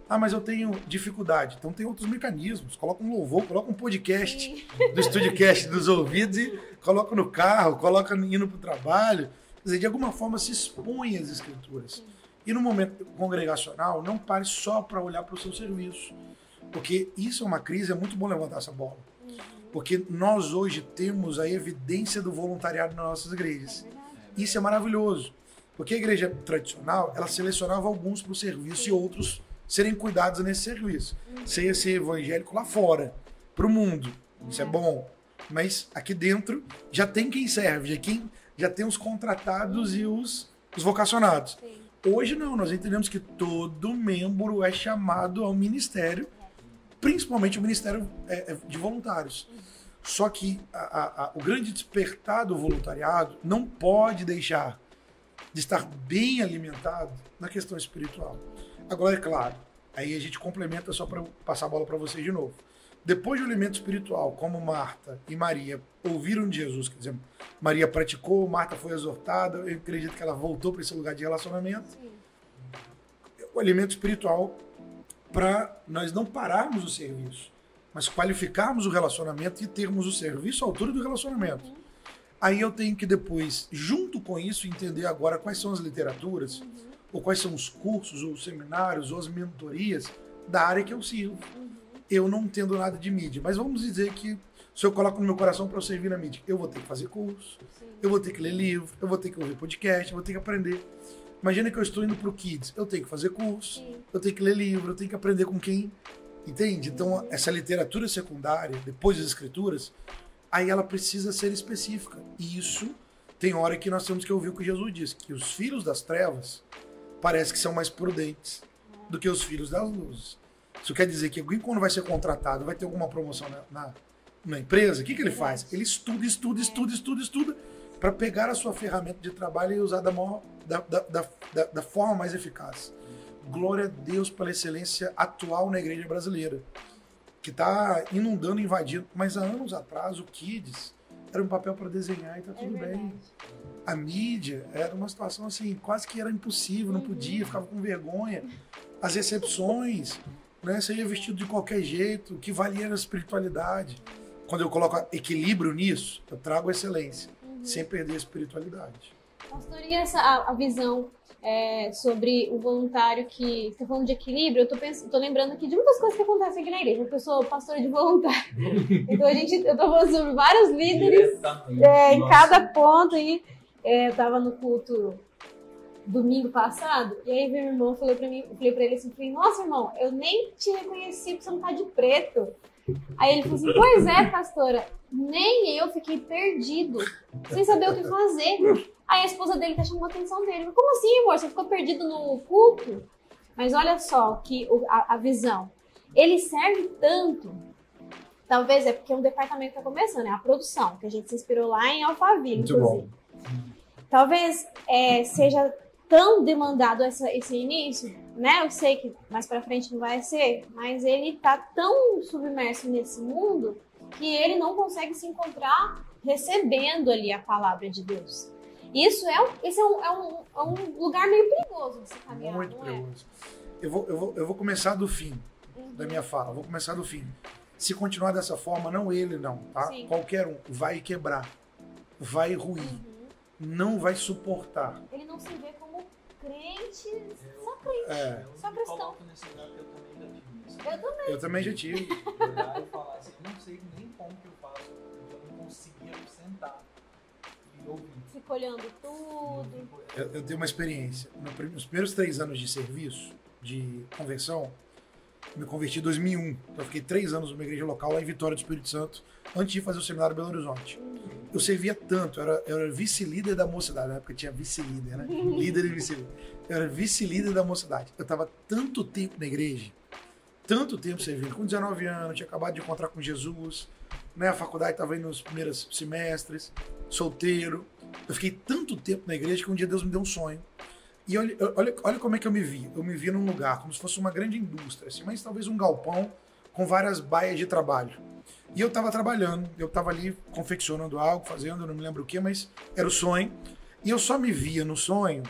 Speaker 3: Ah, mas eu tenho dificuldade. Então tem outros mecanismos. Coloca um louvor, coloca um podcast do StudioCast dos ouvidos e coloca no carro, coloca indo para o trabalho. Quer dizer, de alguma forma se expõe às Escrituras. E no momento congregacional, não pare só para olhar para o seu serviço. Porque isso é uma crise, é muito bom levantar essa bola. Porque nós hoje temos a evidência do voluntariado nas nossas igrejas. Isso é maravilhoso. Porque a igreja tradicional, ela selecionava alguns para o serviço e outros serem cuidados nesse serviço. Você ia ser evangélico lá fora, para o mundo. Isso é bom. Mas aqui dentro já tem quem serve, já tem os contratados e os vocacionados. Hoje não, nós entendemos que todo membro é chamado ao ministério, principalmente o ministério de voluntários. Só que o grande despertar do voluntariado não pode deixar de estar bem alimentado na questão espiritual. Agora, é claro, aí a gente complementa só para passar a bola para vocês de novo. Depois do alimento espiritual, como Marta e Maria ouviram de Jesus, quer dizer, Maria praticou, Marta foi exortada, eu acredito que ela voltou para esse lugar de relacionamento. Sim. O alimento espiritual para nós não pararmos o serviço, mas qualificarmos o relacionamento e termos o serviço à altura do relacionamento. Aí eu tenho que depois, junto com isso, entender agora quais são as literaturas, ou quais são os cursos, ou os seminários, ou as mentorias da área que eu sirvo. Eu não entendo nada de mídia, mas vamos dizer que se eu coloco no meu coração para eu servir na mídia, eu vou ter que fazer curso, eu vou ter que ler livro, eu vou ter que ouvir podcast, eu vou ter que aprender. Imagina que eu estou indo para o Kids, eu tenho que fazer curso, eu tenho que ler livro, eu tenho que aprender com quem, entende? Então, essa literatura secundária, depois das escrituras, aí ela precisa ser específica. E isso tem hora que nós temos que ouvir o que Jesus diz, que os filhos das trevas parece que são mais prudentes do que os filhos das luzes. Isso quer dizer que alguém, quando vai ser contratado, vai ter alguma promoção na empresa, o que ele faz? Ele estuda para pegar a sua ferramenta de trabalho e usar da forma mais eficaz. Glória a Deus pela excelência atual na igreja brasileira, que está inundando, invadindo. Mas há anos atrás, o Kids era um papel para desenhar e tá tudo bem. A mídia era uma situação assim, quase que era impossível, não podia, ficava com vergonha. As recepções, né, você ia vestido de qualquer jeito, o que valia era a espiritualidade. Quando eu coloco equilíbrio nisso, eu trago excelência, sem perder a espiritualidade.
Speaker 2: Pastor, e a visão sobre o voluntário que você está falando de equilíbrio? Eu tô lembrando aqui de muitas coisas que acontecem aqui na igreja, porque eu sou pastora de voluntário. Então eu tô falando sobre vários líderes em cada ponto. E eu estava no culto domingo passado, e aí meu irmão falou pra mim, eu falei pra ele assim, nossa, irmão, eu nem te reconheci porque você não tá de preto. Aí ele falou assim, pois é, pastora, nem eu fiquei perdido, sem saber o que fazer. Aí a esposa dele tá chamando a atenção dele. Mas como assim, amor? Você ficou perdido no culto? Mas olha só que a visão. Ele serve tanto Talvez é porque um departamento está começando, é a produção, que a gente se inspirou lá em Alphaville,
Speaker 3: Muito
Speaker 2: inclusive.
Speaker 3: bom.
Speaker 2: Talvez seja tão demandado esse início, né? Eu sei que mais pra frente não vai ser, mas ele tá tão submerso nesse mundo que ele não consegue se encontrar recebendo ali a palavra de Deus. Esse é um lugar meio perigoso de se caminhar,
Speaker 3: Muito
Speaker 2: não
Speaker 3: perigoso. Eu vou começar do fim da minha fala. Vou começar do fim. Se continuar dessa forma, não ele não, tá?
Speaker 2: Sim.
Speaker 3: Qualquer um vai quebrar, vai ruir, não vai suportar.
Speaker 2: Ele não se vê como crente, só crente, só cristão.
Speaker 3: Eu também já tive.
Speaker 1: Olhar e falar assim, não sei nem como que eu faço, eu não conseguia sentar e ouvir.
Speaker 2: Fica olhando tudo.
Speaker 3: Eu tenho uma experiência. Nos primeiros 3 anos de serviço, de conversão, me converti em 2001. Então eu fiquei 3 anos numa igreja local lá em Vitória do Espírito Santo, antes de fazer o seminário Belo Horizonte. Eu servia tanto, eu era vice-líder da mocidade. Na época tinha vice-líder, né? Líder e vice-líder. Eu era vice-líder da mocidade. Eu estava tanto tempo na igreja, tanto tempo servindo. Com 19 anos, tinha acabado de encontrar com Jesus, né? A faculdade estava indo nos primeiros semestres, solteiro. Eu fiquei tanto tempo na igreja que um dia Deus me deu um sonho. E olha como é que eu me vi. Eu me vi num lugar como se fosse uma grande indústria, assim, mas talvez um galpão com várias baias de trabalho. E eu estava trabalhando, eu estava ali confeccionando algo, fazendo, eu não me lembro o que, mas era o sonho. E eu só me via no sonho,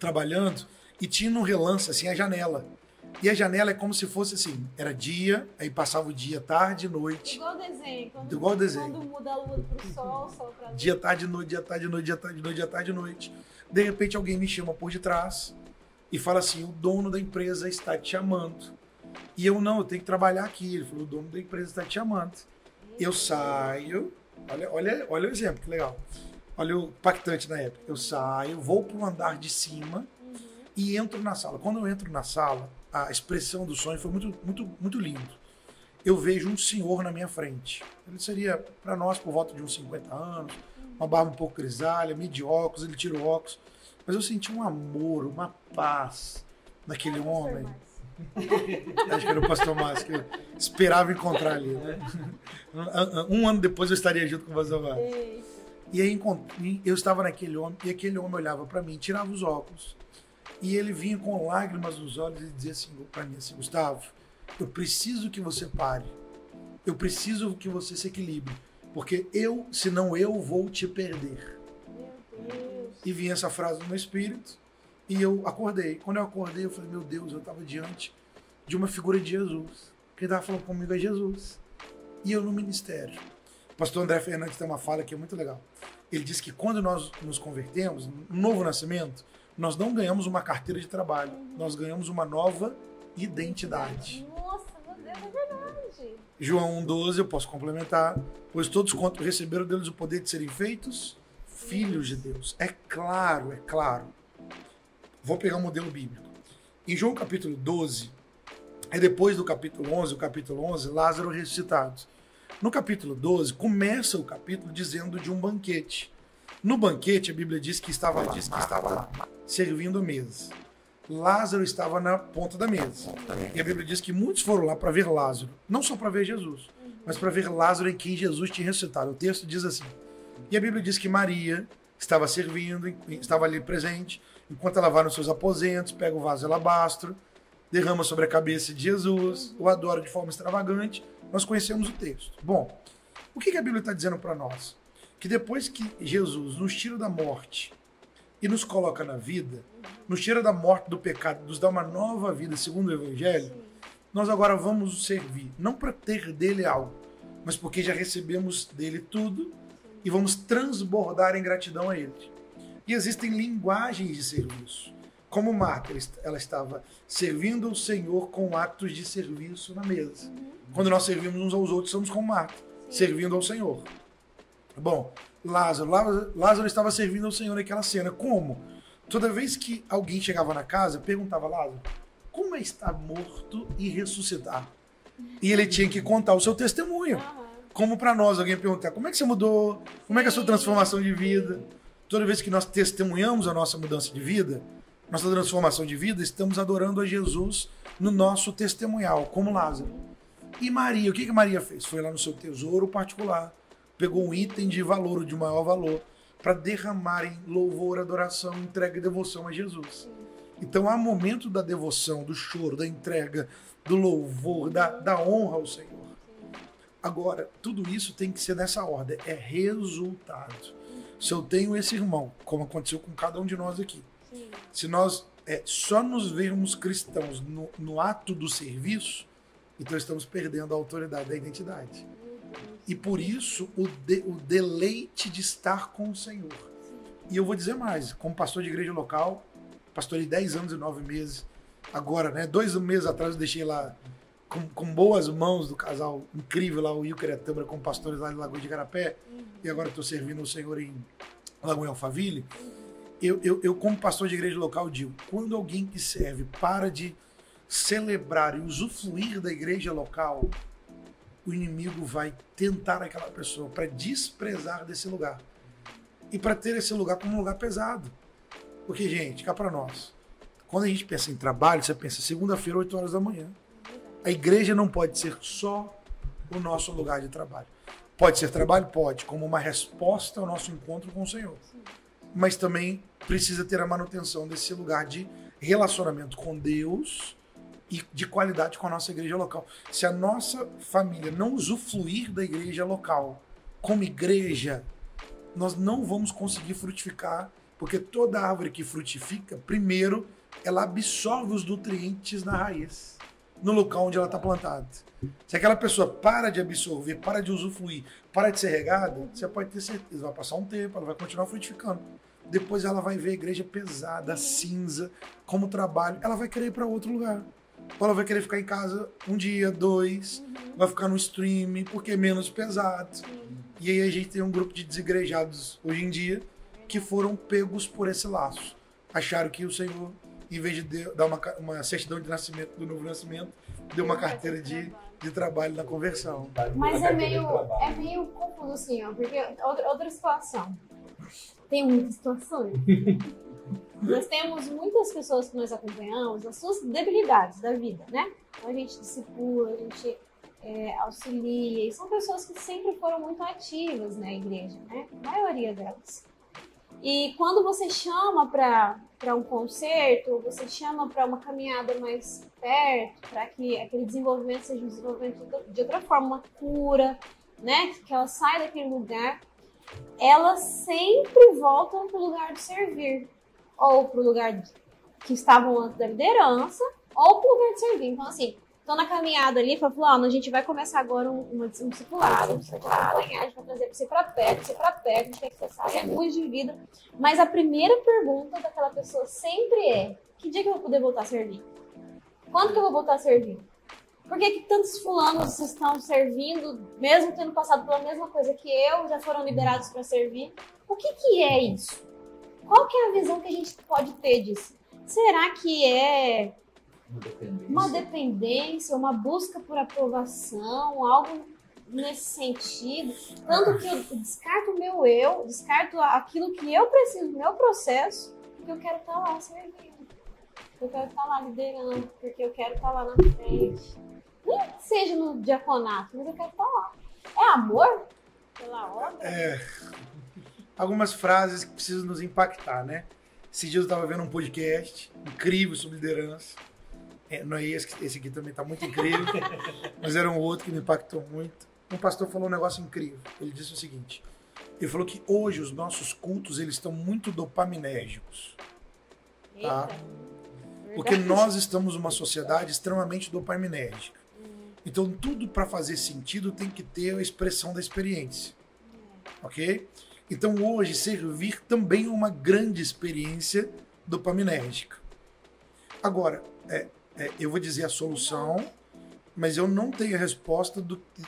Speaker 3: trabalhando, e tinha no relance, assim, a janela. E a janela é como se fosse assim, era dia, aí passava o dia, tarde, noite.
Speaker 2: Igual desenho.
Speaker 3: Igual desenho.
Speaker 2: Quando muda a lua pro sol, sol pra lua.
Speaker 3: Dia, tarde, noite, dia, tarde, noite, dia, tarde, noite, dia, tarde, noite. De repente alguém me chama por detrás e fala assim, o dono da empresa está te chamando. E eu não, eu tenho que trabalhar aqui. Ele falou, o dono da empresa está te chamando. Eu saio, olha o exemplo, que legal. Olha o impactante na época. Eu saio, vou para o andar de cima e entro na sala. Quando eu entro na sala, a expressão do sonho foi muito, muito, muito lindo. Eu vejo um senhor na minha frente. Ele seria, para nós, por volta de uns 50 anos, uma barba um pouco grisalha, meio de óculos, ele tira o óculos. Mas eu senti um amor, uma paz naquele homem. Acho que era o pastor Márcio, que eu esperava encontrar ali, né? Um ano depois eu estaria junto com o pastor Márcio. E aí eu estava naquele homem, e aquele homem olhava para mim, tirava os óculos, e ele vinha com lágrimas nos olhos e dizia assim para mim, assim, Gustavo, eu preciso que você pare, eu preciso que você se equilibre, porque senão eu vou te perder.
Speaker 2: Meu Deus.
Speaker 3: E vinha essa frase no meu espírito, e eu acordei. Quando eu acordei, eu falei, meu Deus, eu estava diante de uma figura de Jesus. Quem estava falando comigo é Jesus. E eu no ministério. O pastor André Fernandes tem uma fala que é muito legal. Ele diz que quando nós nos convertemos, no novo nascimento, nós não ganhamos uma carteira de trabalho, nós ganhamos uma nova identidade.
Speaker 2: Nossa, meu Deus, é verdade.
Speaker 3: João 1,12, eu posso complementar. Pois todos quanto receberam deles o poder de serem feitos filhos de Deus. É claro, é claro. Vou pegar um modelo bíblico. Em João capítulo 12, é depois do capítulo 11, o capítulo 11, Lázaro ressuscitado. No capítulo 12, começa o capítulo dizendo de um banquete. No banquete, a Bíblia diz que estava lá, servindo a mesa. Lázaro estava na ponta da mesa. E a Bíblia diz que muitos foram lá para ver Lázaro. Não só para ver Jesus, mas para ver Lázaro em quem Jesus tinha ressuscitado. O texto diz assim. E a Bíblia diz que Maria estava servindo, estava ali presente, enquanto ela vai nos seus aposentos, pega o vaso de alabastro, derrama sobre a cabeça de Jesus, o adora de forma extravagante. Nós conhecemos o texto. Bom, o que a Bíblia está dizendo para nós? Que depois que Jesus nos tira da morte e nos coloca na vida, nos tira da morte do pecado, nos dá uma nova vida segundo o Evangelho, nós agora vamos servir, não para ter dele algo, mas porque já recebemos dele tudo e vamos transbordar em gratidão a ele. E existem linguagens de serviço. Como Marta, ela estava servindo ao Senhor com atos de serviço na mesa. Quando nós servimos uns aos outros, somos como Marta, servindo ao Senhor. Bom, Lázaro estava servindo ao Senhor naquela cena. Como? Toda vez que alguém chegava na casa, perguntava a Lázaro, como é estar morto e ressuscitar? E ele tinha que contar o seu testemunho. Como para nós, alguém perguntar, como é que você mudou? Como é que é a sua transformação de vida? Toda vez que nós testemunhamos a nossa mudança de vida, nossa transformação de vida, estamos adorando a Jesus no nosso testemunhal, como Lázaro. E Maria, o que Maria fez? Foi lá no seu tesouro particular, pegou um item de valor, de maior valor, para derramar em louvor, adoração, entrega e devoção a Jesus. Então há momento da devoção, do choro, da entrega, do louvor, da honra ao Senhor. Agora, tudo isso tem que ser nessa ordem, é resultado. Se eu tenho esse irmão, como aconteceu com cada um de nós aqui, se nós só nos vermos cristãos no ato do serviço, então estamos perdendo a autoridade da identidade. E por isso o deleite de estar com o Senhor. E eu vou dizer mais, como pastor de igreja local, pastorei 10 anos e 9 meses, agora, né, 2 meses atrás eu deixei lá com boas mãos do casal incrível lá, o Ilker e a Tâmara, como pastores lá de Lagoa de Igarapé, e agora estou servindo o Senhor em Lagoa Alphaville. Eu, como pastor de igreja local, digo, quando alguém que serve para de celebrar e usufruir da igreja local, o inimigo vai tentar aquela pessoa para desprezar desse lugar e para ter esse lugar como um lugar pesado. Porque, gente, cá para nós, quando a gente pensa em trabalho, você pensa segunda-feira, 8 horas da manhã. A igreja não pode ser só o nosso lugar de trabalho. Pode ser trabalho? Pode, como uma resposta ao nosso encontro com o Senhor. Mas também precisa ter a manutenção desse lugar de relacionamento com Deus e de qualidade com a nossa igreja local. Se a nossa família não usufruir da igreja local como igreja, nós não vamos conseguir frutificar, porque toda árvore que frutifica, primeiro, ela absorve os nutrientes na raiz, no local onde ela está plantada. Se aquela pessoa para de absorver, para de usufruir, para de ser regada, você pode ter certeza, vai passar um tempo, ela vai continuar frutificando. Depois ela vai ver a igreja pesada, cinza, como trabalho, ela vai querer ir para outro lugar. Ou ela vai querer ficar em casa um dia, 2, vai ficar no streaming, porque é menos pesado. E aí a gente tem um grupo de desigrejados hoje em dia que foram pegos por esse laço. Acharam que o Senhor, em vez de dar uma certidão de nascimento, do novo nascimento, deu uma carteira de trabalho na conversão.
Speaker 2: Mas é meio confuso, Senhor, porque outra situação. Tem muitas situações. Nós temos muitas pessoas que nós acompanhamos as suas debilidades da vida, né? Então a gente discipula, a gente auxilia, e são pessoas que sempre foram muito ativas na igreja, né? A maioria delas. E quando você chama para um concerto, você chama para uma caminhada mais perto, para que aquele desenvolvimento seja um desenvolvimento de outra forma, uma cura, né? Que ela saia daquele lugar, elas sempre voltam para o lugar de servir, ou para o lugar que estavam antes da liderança, ou para o lugar de servir. Então, assim, estão na caminhada ali, falando, a gente vai começar agora um discipulado, a gente vai trazer você para perto, a gente quer que você saia luz de vida. Mas a primeira pergunta daquela pessoa sempre é: que dia que eu vou poder voltar a servir? Quando que eu vou voltar a servir? Por que tantos fulanos estão servindo, mesmo tendo passado pela mesma coisa que eu, já foram liberados para servir? O que é isso? Qual que é a visão que a gente pode ter disso? Será que é uma dependência, uma busca por aprovação, algo nesse sentido? Tanto que eu descarto o meu eu, descarto aquilo que eu preciso do meu processo, porque eu quero estar lá servindo, eu quero estar lá liderando, porque eu quero estar lá na frente. Nem que seja no diaconato, mas eu quero estar lá. É amor pela obra?
Speaker 3: Algumas frases que precisam nos impactar, né? Esses dias eu estava vendo um podcast incrível sobre liderança. Não é esse aqui também está muito incrível, mas era um outro que me impactou muito. Um pastor falou um negócio incrível. Ele disse o seguinte: ele falou que hoje os nossos cultos eles estão muito dopaminérgicos. Tá? Porque nós estamos numa sociedade extremamente dopaminérgica. Então tudo para fazer sentido tem que ter a expressão da experiência. Ok? Então hoje servir também é uma grande experiência dopaminérgica. Agora, eu vou dizer a solução, mas eu não tenho a resposta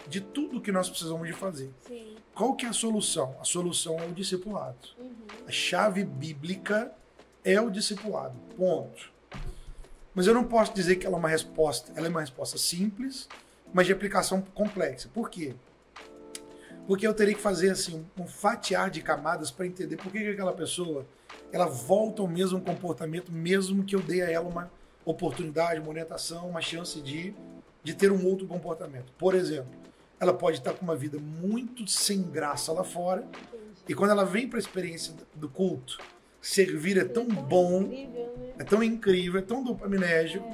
Speaker 3: de tudo que nós precisamos de fazer.
Speaker 2: Sim.
Speaker 3: Qual que é a solução? A solução é o discipulado. A chave bíblica é o discipulado. Ponto. Mas eu não posso dizer que ela é uma resposta simples, mas de aplicação complexa. Por quê? Porque eu teria que fazer assim, um fatiar de camadas para entender por que aquela pessoa ela volta ao mesmo comportamento, mesmo que eu dei a ela uma oportunidade, uma orientação, uma chance de de ter um outro comportamento. Por exemplo, ela pode estar com uma vida muito sem graça lá fora, e quando ela vem para a experiência do culto, servir é tão bom, é tão incrível, é tão dopaminérgico,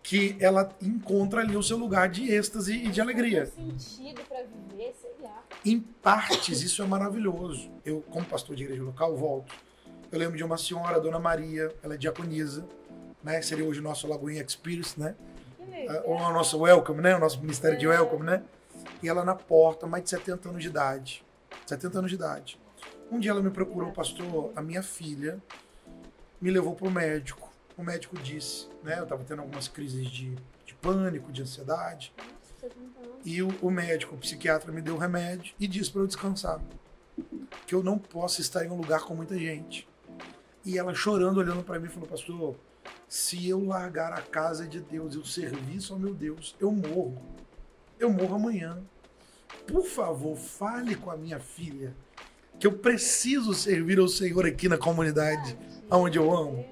Speaker 3: que ela encontra ali o seu lugar de êxtase e de alegria.
Speaker 2: Sentido para viver, sei lá.
Speaker 3: Em partes, isso é maravilhoso. Eu, como pastor de igreja local, volto. Eu lembro de uma senhora, a Dona Maria, ela é diaconisa, né? Seria hoje o nosso Lagoinha Experience, né? Ou o nosso Welcome, né? O nosso ministério de Welcome, né? E ela na porta, mais de 70 anos de idade. 70 anos de idade. Um dia ela me procurou, pastor, a minha filha me levou para o médico. O médico disse, né? Eu estava tendo algumas crises de pânico, de ansiedade. E o médico, o psiquiatra, me deu remédio e disse para eu descansar. Que eu não posso estar em um lugar com muita gente. E ela chorando, olhando para mim, falou, pastor, se eu largar a casa de Deus e o serviço ao meu Deus, eu morro. Eu morro amanhã. Por favor, fale com a minha filha que eu preciso servir ao Senhor aqui na comunidade onde eu amo.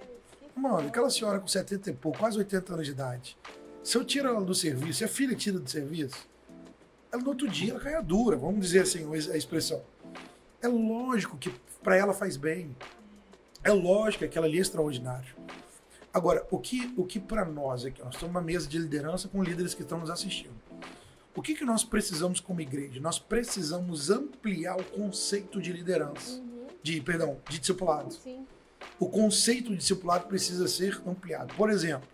Speaker 3: Mano, aquela senhora com 70 e pouco, quase 80 anos de idade, se eu tiro ela do serviço, se a filha tira do serviço, ela no outro dia ela cai dura, vamos dizer assim a expressão. É lógico que para ela faz bem. É lógico que aquela ali é extraordinário. Agora, o que para nós aqui, nós estamos numa mesa de liderança com líderes que estão nos assistindo. O que nós precisamos como igreja? Nós precisamos ampliar o conceito de liderança, de discipulado. Sim. O conceito de discipulado precisa ser ampliado. Por exemplo,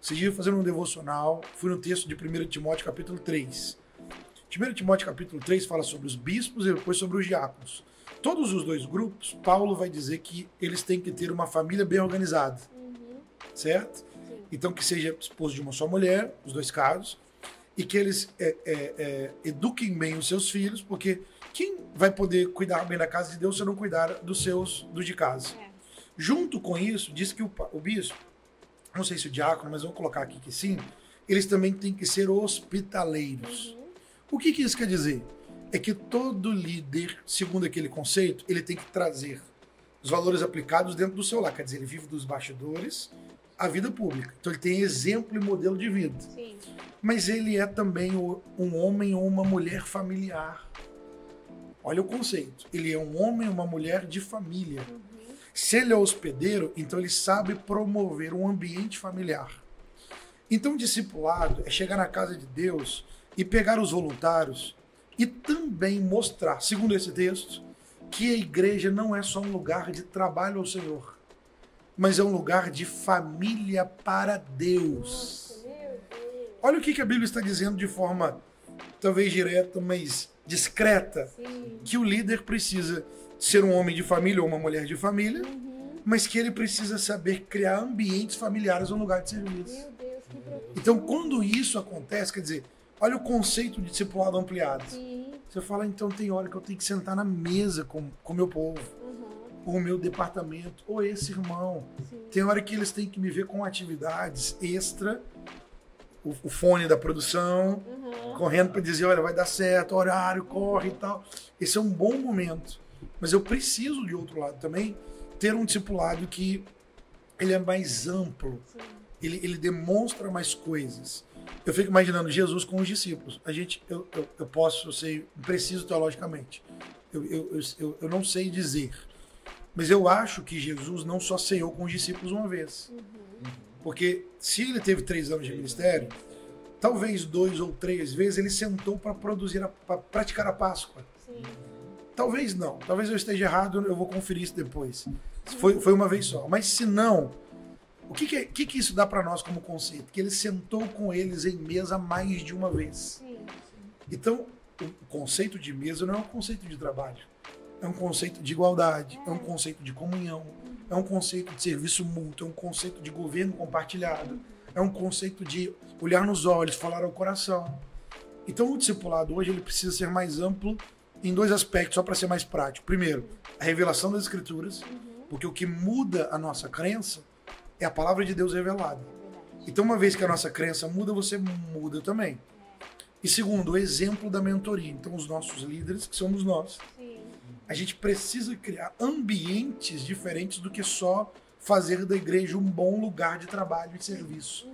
Speaker 3: esse dia fazendo um devocional, fui no texto de 1 Timóteo capítulo 3. 1 Timóteo capítulo 3 fala sobre os bispos e depois sobre os diáconos. Todos os dois grupos, Paulo vai dizer que eles têm que ter uma família bem organizada. Certo? Sim. Então que seja esposo de uma só mulher, os dois casos, e que eles eduquem bem os seus filhos, porque quem vai poder cuidar bem da casa de Deus se não cuidar dos de casa? Junto com isso, diz que o bispo, não sei se o diácono, mas vamos colocar aqui que sim, eles também têm que ser hospitaleiros. O que isso quer dizer? É que todo líder, segundo aquele conceito, ele tem que trazer os valores aplicados dentro do seu lar. Quer dizer, ele vive dos bastidores à vida pública. Então ele tem exemplo e modelo de vida. Sim. Mas ele é também um homem ou uma mulher familiar. Olha o conceito. Ele é um homem ou uma mulher de família. Se ele é hospedeiro, então ele sabe promover um ambiente familiar. Então, discipulado é chegar na casa de Deus e pegar os voluntários e também mostrar, segundo esse texto, que a igreja não é só um lugar de trabalho ao Senhor, mas é um lugar de família para Deus. Olha o que a Bíblia está dizendo de forma talvez direta, mas discreta. Sim. Que o líder precisa ser um homem de família ou uma mulher de família, mas que ele precisa saber criar ambientes familiares no lugar de serviço.
Speaker 2: Meu Deus, que profundo.
Speaker 3: Então, quando isso acontece, quer dizer, olha o conceito de discipulado ampliado.
Speaker 2: Sim.
Speaker 3: Você fala, então tem hora que eu tenho que sentar na mesa com o meu povo, com o meu departamento, ou esse irmão. Sim. Tem hora que eles têm que me ver com atividades extra, o fone da produção, correndo para dizer, olha, vai dar certo, horário, corre e tal. Esse é um bom momento. Mas eu preciso, de outro lado também, ter um discipulado que ele é mais amplo, ele demonstra mais coisas. Eu fico imaginando Jesus com os discípulos. Eu posso ser preciso teologicamente. Eu não sei dizer. Mas eu acho que Jesus não só ceou com os discípulos uma vez. Porque se ele teve 3 anos de ministério, talvez 2 ou 3 vezes ele sentou para praticar a Páscoa. Sim. Talvez não. Talvez eu esteja errado, eu vou conferir isso depois. Foi uma vez só. Mas se não, o que isso dá para nós como conceito? Que ele sentou com eles em mesa mais de uma vez. Sim. Então, o conceito de mesa não é um conceito de trabalho. É um conceito de igualdade, é um conceito de comunhão, é um conceito de serviço mútuo, é um conceito de governo compartilhado, é um conceito de olhar nos olhos, falar ao coração. Então, o discipulado hoje ele precisa ser mais amplo em 2 aspectos, só para ser mais prático. Primeiro, a revelação das Escrituras, porque o que muda a nossa crença é a palavra de Deus revelada. Então, uma vez que a nossa crença muda, você muda também. E segundo, o exemplo da mentoria. Então, os nossos líderes, que somos nós, a gente precisa criar ambientes diferentes do que só fazer da igreja um bom lugar de trabalho e serviço.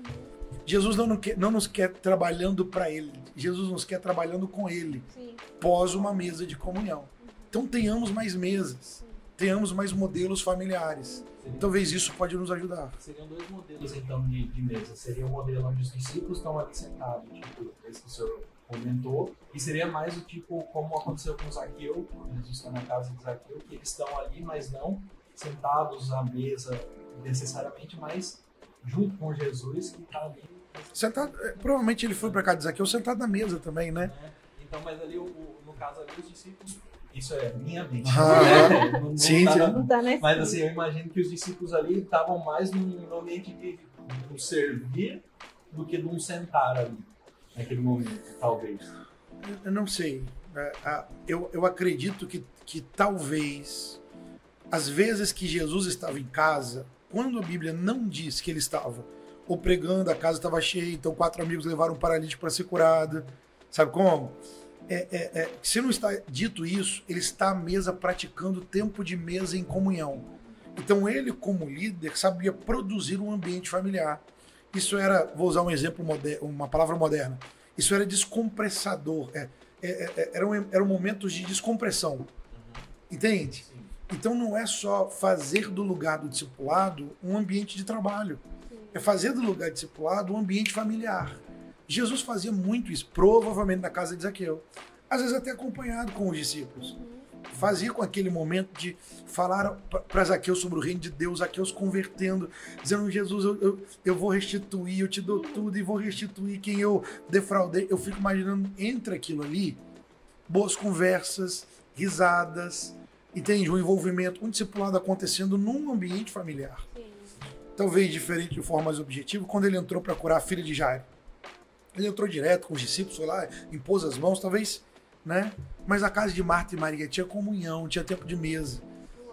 Speaker 3: Jesus não nos quer trabalhando para ele. Jesus nos quer trabalhando com ele.
Speaker 2: Sim.
Speaker 3: Pós uma mesa de comunhão. Então tenhamos mais mesas. Tenhamos mais modelos familiares. Talvez isso pode nos ajudar.
Speaker 1: Seriam 2 modelos, então, de mesa. Seria o modelo onde os discípulos estão ali sentados, tipo, esse que o senhor comentou, e seria mais o tipo, como aconteceu com Zaqueu, Jesus está na casa de Zaqueu, que eles estão ali, mas não sentados à mesa necessariamente, mas junto com Jesus, que está ali.
Speaker 3: Sentado, provavelmente ele foi para casa de Zaqueu sentado na mesa também, né?
Speaker 1: Então, mas ali, no caso ali, os discípulos... Isso é minha mente.
Speaker 3: Sim.
Speaker 1: Mas assim, eu imagino que os discípulos ali estavam mais no ambiente de servir do que de um sentar ali, naquele momento, talvez.
Speaker 3: Eu não sei. Eu acredito que talvez, às vezes que Jesus estava em casa, quando a Bíblia não diz que ele estava ou pregando, a casa estava cheia, então 4 amigos levaram um paralítico para ser curado. Sabe como? Se não está dito isso, ele está à mesa praticando tempo de mesa em comunhão. Então ele, como líder, sabia produzir um ambiente familiar. Isso era, vou usar um exemplo, uma palavra moderna, isso era descompressador, eram momentos de descompressão. Entende? Então não é só fazer do lugar do discipulado um ambiente de trabalho, é fazer do lugar do discipulado um ambiente familiar. Jesus fazia muito isso, provavelmente na casa de Zaqueu. Às vezes até acompanhado com os discípulos. Fazia com aquele momento de falar para Zaqueu sobre o reino de Deus, Zaqueu se convertendo, dizendo, Jesus, eu vou restituir, eu te dou tudo e vou restituir quem eu defraudei. Eu fico imaginando entre aquilo ali, boas conversas, risadas, entende? Um envolvimento, um discipulado acontecendo num ambiente familiar. Talvez diferente de forma mais objetiva, quando ele entrou para curar a filha de Jairo. Ele entrou direto com os discípulos, foi lá, impôs as mãos, talvez, né? Mas a casa de Marta e Maria tinha comunhão, tinha tempo de mesa.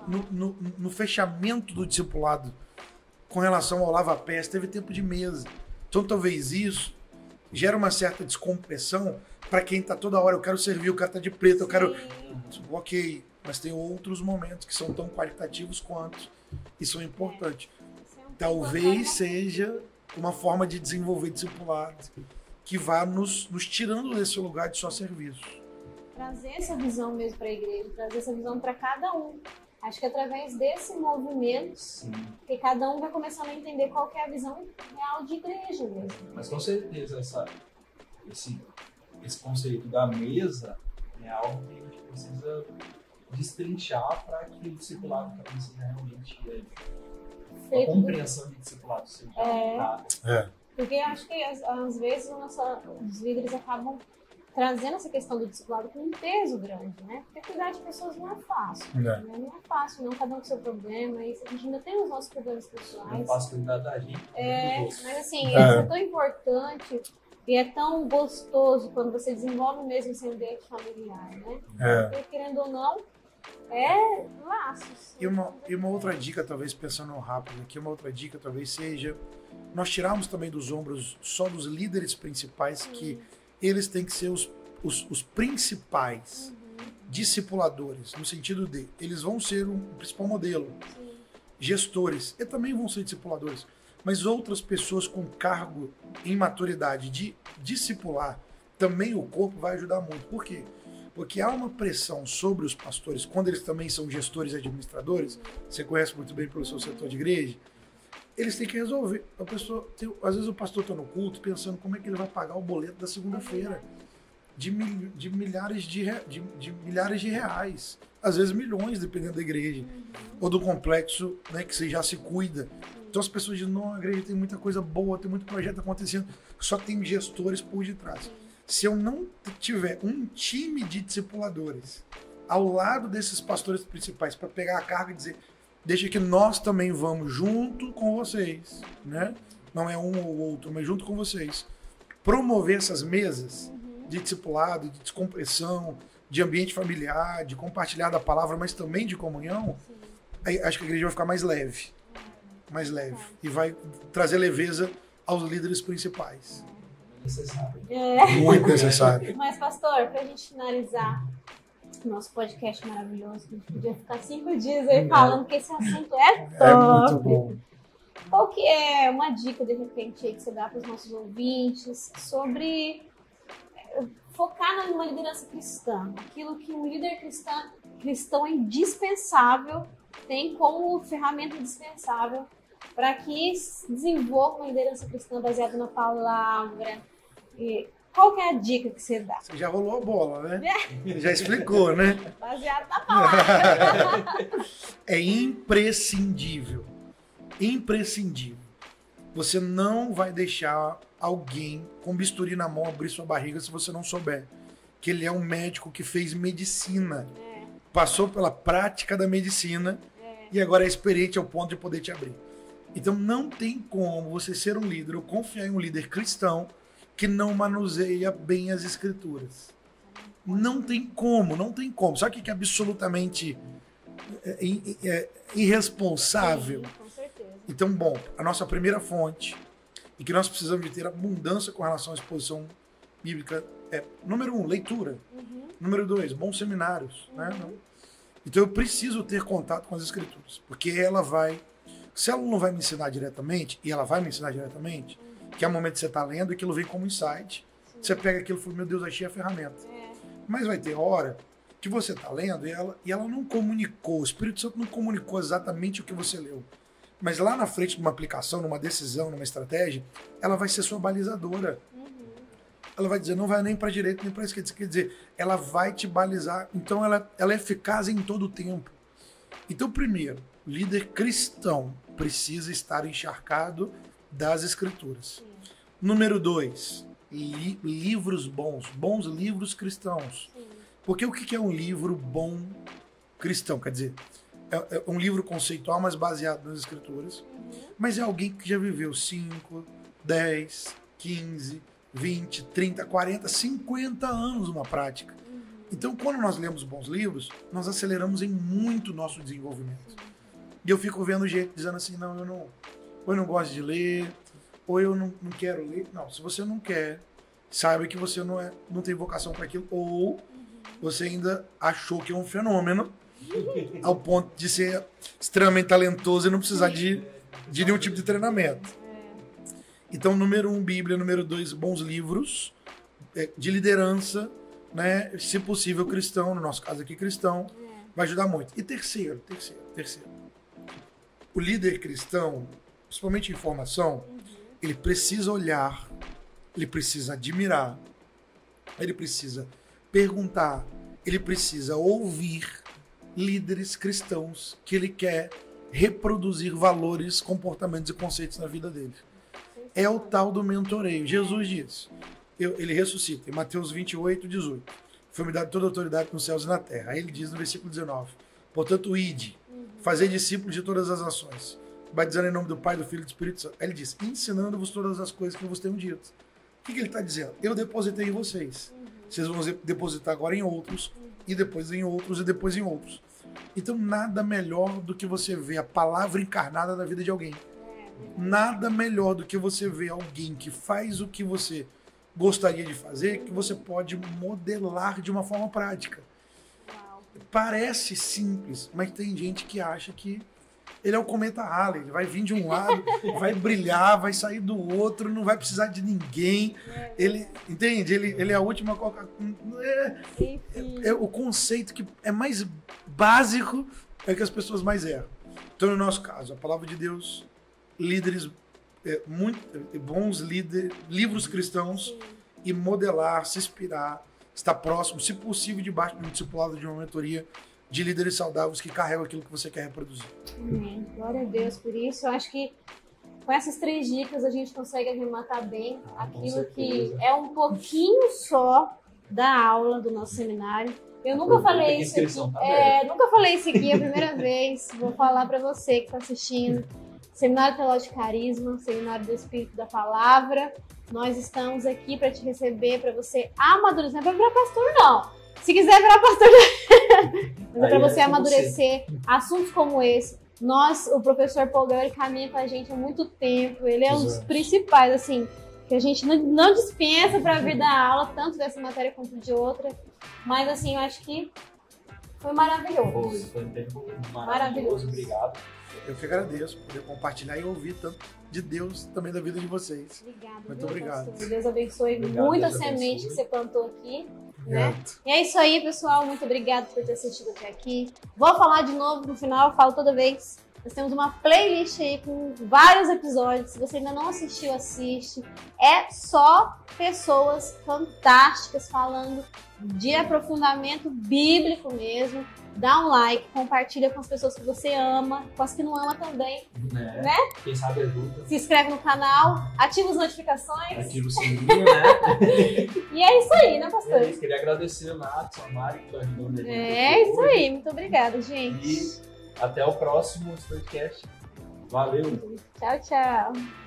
Speaker 3: No fechamento do discipulado, com relação ao lava-pés, teve tempo de mesa. Então talvez isso gera uma certa descompressão para quem está toda hora, eu quero servir, eu quero estar de preto, eu quero... Ok, mas tem outros momentos que são tão qualitativos quanto e são importantes. Talvez seja uma forma de desenvolver discipulado que vá nos tirando desse lugar de só serviço.
Speaker 2: Trazer essa visão mesmo para a igreja, trazer essa visão para cada um. Acho que através desse movimento, que cada um vai começando a entender qual que é a visão real de igreja mesmo.
Speaker 1: Mas com certeza esse conceito da mesa é algo que a gente precisa destrinchar para que o discipulado também seja realmente a compreensão de discipulado seja dada.
Speaker 2: Porque acho que às vezes os líderes acabam trazendo essa questão do discipulado com um peso grande, né? Porque cuidar de pessoas não é fácil. Né? Não é fácil, não, cada um com seu problema. E a gente ainda tem os nossos problemas pessoais.
Speaker 1: Não é fácil cuidar da gente.
Speaker 2: Mas assim, isso é tão importante e é tão gostoso quando você desenvolve mesmo esse ambiente familiar, né? Porque, querendo ou não, laços.
Speaker 3: E uma outra dica, talvez, pensando rápido aqui, uma outra dica talvez seja nós tirarmos também dos ombros só dos líderes principais que eles têm que ser os principais discipuladores, no sentido de eles vão ser o principal modelo, gestores, e também vão ser discipuladores, mas outras pessoas com cargo em maturidade de discipular, também o corpo vai ajudar muito. Por quê? Porque há uma pressão sobre os pastores, quando eles também são gestores e administradores, você conhece muito bem pelo seu setor de igreja, eles têm que resolver. Às vezes o pastor está no culto pensando como é que ele vai pagar o boleto da segunda-feira de milhares de reais, às vezes milhões, dependendo da igreja, ou do complexo, né, que você já se cuida. Então as pessoas dizem, não, a igreja tem muita coisa boa, tem muito projeto acontecendo, só tem gestores por detrás. Se eu não tiver um time de discipuladores ao lado desses pastores principais para pegar a carga e dizer, deixa que nós também vamos junto com vocês, né? Não é um ou outro, mas junto com vocês. Promover essas mesas de discipulado, de descompressão, de ambiente familiar, de compartilhar da palavra, mas também de comunhão, aí, acho que a igreja vai ficar mais leve. E vai trazer leveza aos líderes principais.
Speaker 1: Necessário.
Speaker 3: Muito necessário.
Speaker 2: Mas, pastor, para a gente finalizar nosso podcast maravilhoso, que a gente podia ficar 5 dias aí falando que esse assunto é top.
Speaker 3: É muito bom.
Speaker 2: Qual que é uma dica, de repente, aí que você dá para os nossos ouvintes sobre focar numa liderança cristã? Aquilo que um líder cristão é indispensável, tem como ferramenta indispensável para que desenvolva uma liderança cristã baseada na palavra. E qual que é a dica que você dá?
Speaker 3: Você já rolou a bola, né? Já explicou, né?
Speaker 2: Baseado na palavra.
Speaker 3: É imprescindível. Imprescindível. Você não vai deixar alguém com bisturi na mão abrir sua barriga se você não souber que ele é um médico que fez medicina. Passou pela prática da medicina e agora é experiente ao ponto de poder te abrir. Então não tem como você ser um líder ou confiar em um líder cristão que não manuseia bem as escrituras. Não tem como, não tem como. Sabe o que é absolutamente irresponsável?
Speaker 2: Sim, com certeza.
Speaker 3: Então, bom, a nossa primeira fonte e que nós precisamos de ter abundância com relação à exposição bíblica é, número 1, leitura. Número 2, bons seminários. Né? Então eu preciso ter contato com as escrituras, porque ela vai, se ela não vai me ensinar diretamente, e ela vai me ensinar diretamente, que é o momento que você está lendo e aquilo vem como insight, você pega aquilo e fala, meu Deus, achei a ferramenta. Mas vai ter hora que você está lendo e ela não comunicou, o Espírito Santo não comunicou exatamente o que você leu. Mas lá na frente de uma aplicação, numa decisão, numa estratégia, ela vai ser sua balizadora. Ela vai dizer, não vai nem para a direita nem para a esquerda. Quer dizer, ela vai te balizar. Então ela é eficaz em todo o tempo. Então, primeiro, o líder cristão precisa estar encharcado das escrituras. Número 2, livros bons livros cristãos. Porque o que é um livro bom cristão? Quer dizer, é um livro conceitual, mas baseado nas escrituras. Mas é alguém que já viveu 5, 10, 15, 20, 30, 40, 50 anos uma prática. Então, quando nós lemos bons livros, nós aceleramos em muito o nosso desenvolvimento. E eu fico vendo gente dizendo assim, não, ou eu não gosto de ler, ou eu não quero ler. Não, se você não quer, saiba que você não tem vocação para aquilo, ou você ainda achou que é um fenômeno, ao ponto de ser extremamente talentoso e não precisar de nenhum tipo de treinamento. Então, número 1, Bíblia. Número 2, bons livros de liderança, né? Se possível, cristão, no nosso caso aqui, cristão, vai ajudar muito. E terceiro. O líder cristão, principalmente em formação, ele precisa olhar, ele precisa admirar, ele precisa perguntar, ele precisa ouvir líderes cristãos que ele quer reproduzir valores, comportamentos e conceitos na vida dele. É o tal do mentoreio. Jesus diz, ele ressuscita, em Mateus 28, 18. Foi-me dada toda a autoridade nos céus e na terra. Aí ele diz no versículo 19, portanto, ide, fazei discípulos de todas as nações, batizando em nome do Pai, do Filho e do Espírito Santo. Aí ele diz, ensinando-vos todas as coisas que eu vos tenho dito. O que ele está dizendo? Eu depositei em vocês. Vocês vão depositar agora em outros, e depois em outros, e depois em outros. Então, nada melhor do que você ver a palavra encarnada na vida de alguém. Nada melhor do que você ver alguém que faz o que você gostaria de fazer, que você pode modelar de uma forma prática. Parece simples, mas tem gente que acha que ele é o cometa Halley, ele vai vir de um lado, vai brilhar, vai sair do outro, não vai precisar de ninguém. Ele, entende? Ele é a última Coca-Cola. O conceito que é mais básico é que as pessoas mais erram. Então, no nosso caso, a palavra de Deus, líderes, bons líderes, livros cristãos, e modelar, se inspirar, estar próximo, se possível, debaixo de um discipulado, de uma mentoria de líderes saudáveis que carregam aquilo que você quer reproduzir.
Speaker 2: Amém. Glória a Deus por isso. Eu acho que com essas 3 dicas a gente consegue arrematar bem aquilo que é um pouquinho só da aula do nosso seminário. Eu nunca falei isso aqui. Nunca falei isso aqui, é a primeira vez. Vou falar para você que está assistindo. Seminário Teológico de Carisma, Seminário do Espírito da Palavra. Nós estamos aqui para te receber, para você amadurecer. Não é para virar pastor, não. Se quiser virar pastor, mas é para você amadurecer assuntos como esse. O professor Paul Gary caminha com a gente há muito tempo. Ele é um dos principais, assim, que a gente não dispensa para vir dar aula, tanto dessa matéria quanto de outra. Mas, assim, eu acho que Foi maravilhoso.
Speaker 1: Foi um tempo maravilhoso. Obrigado.
Speaker 3: Eu que agradeço por poder compartilhar e ouvir tanto de Deus, também da vida de vocês.
Speaker 2: Obrigada.
Speaker 3: Muito obrigado.
Speaker 2: Pastor. Deus abençoe muito a semente que você plantou aqui. Né? E é isso aí, pessoal. Muito obrigado por ter assistido até aqui. Vou falar de novo no final, eu falo toda vez. Nós temos uma playlist aí com vários episódios. Se você ainda não assistiu, assiste. É só pessoas fantásticas falando de aprofundamento bíblico mesmo. Dá um like, compartilha com as pessoas que você ama, com as que não ama também, né?
Speaker 1: Quem sabe ajuda.
Speaker 2: Se inscreve no canal, ativa as notificações.
Speaker 1: Ativa o sininho, né?
Speaker 2: E é isso aí, né, pastor?
Speaker 1: É isso, queria agradecer o Nath, a Mari, que estão ajudando a gente.
Speaker 2: É isso aí, muito obrigada, gente.
Speaker 1: E até o próximo podcast. Valeu!
Speaker 2: Tchau, tchau.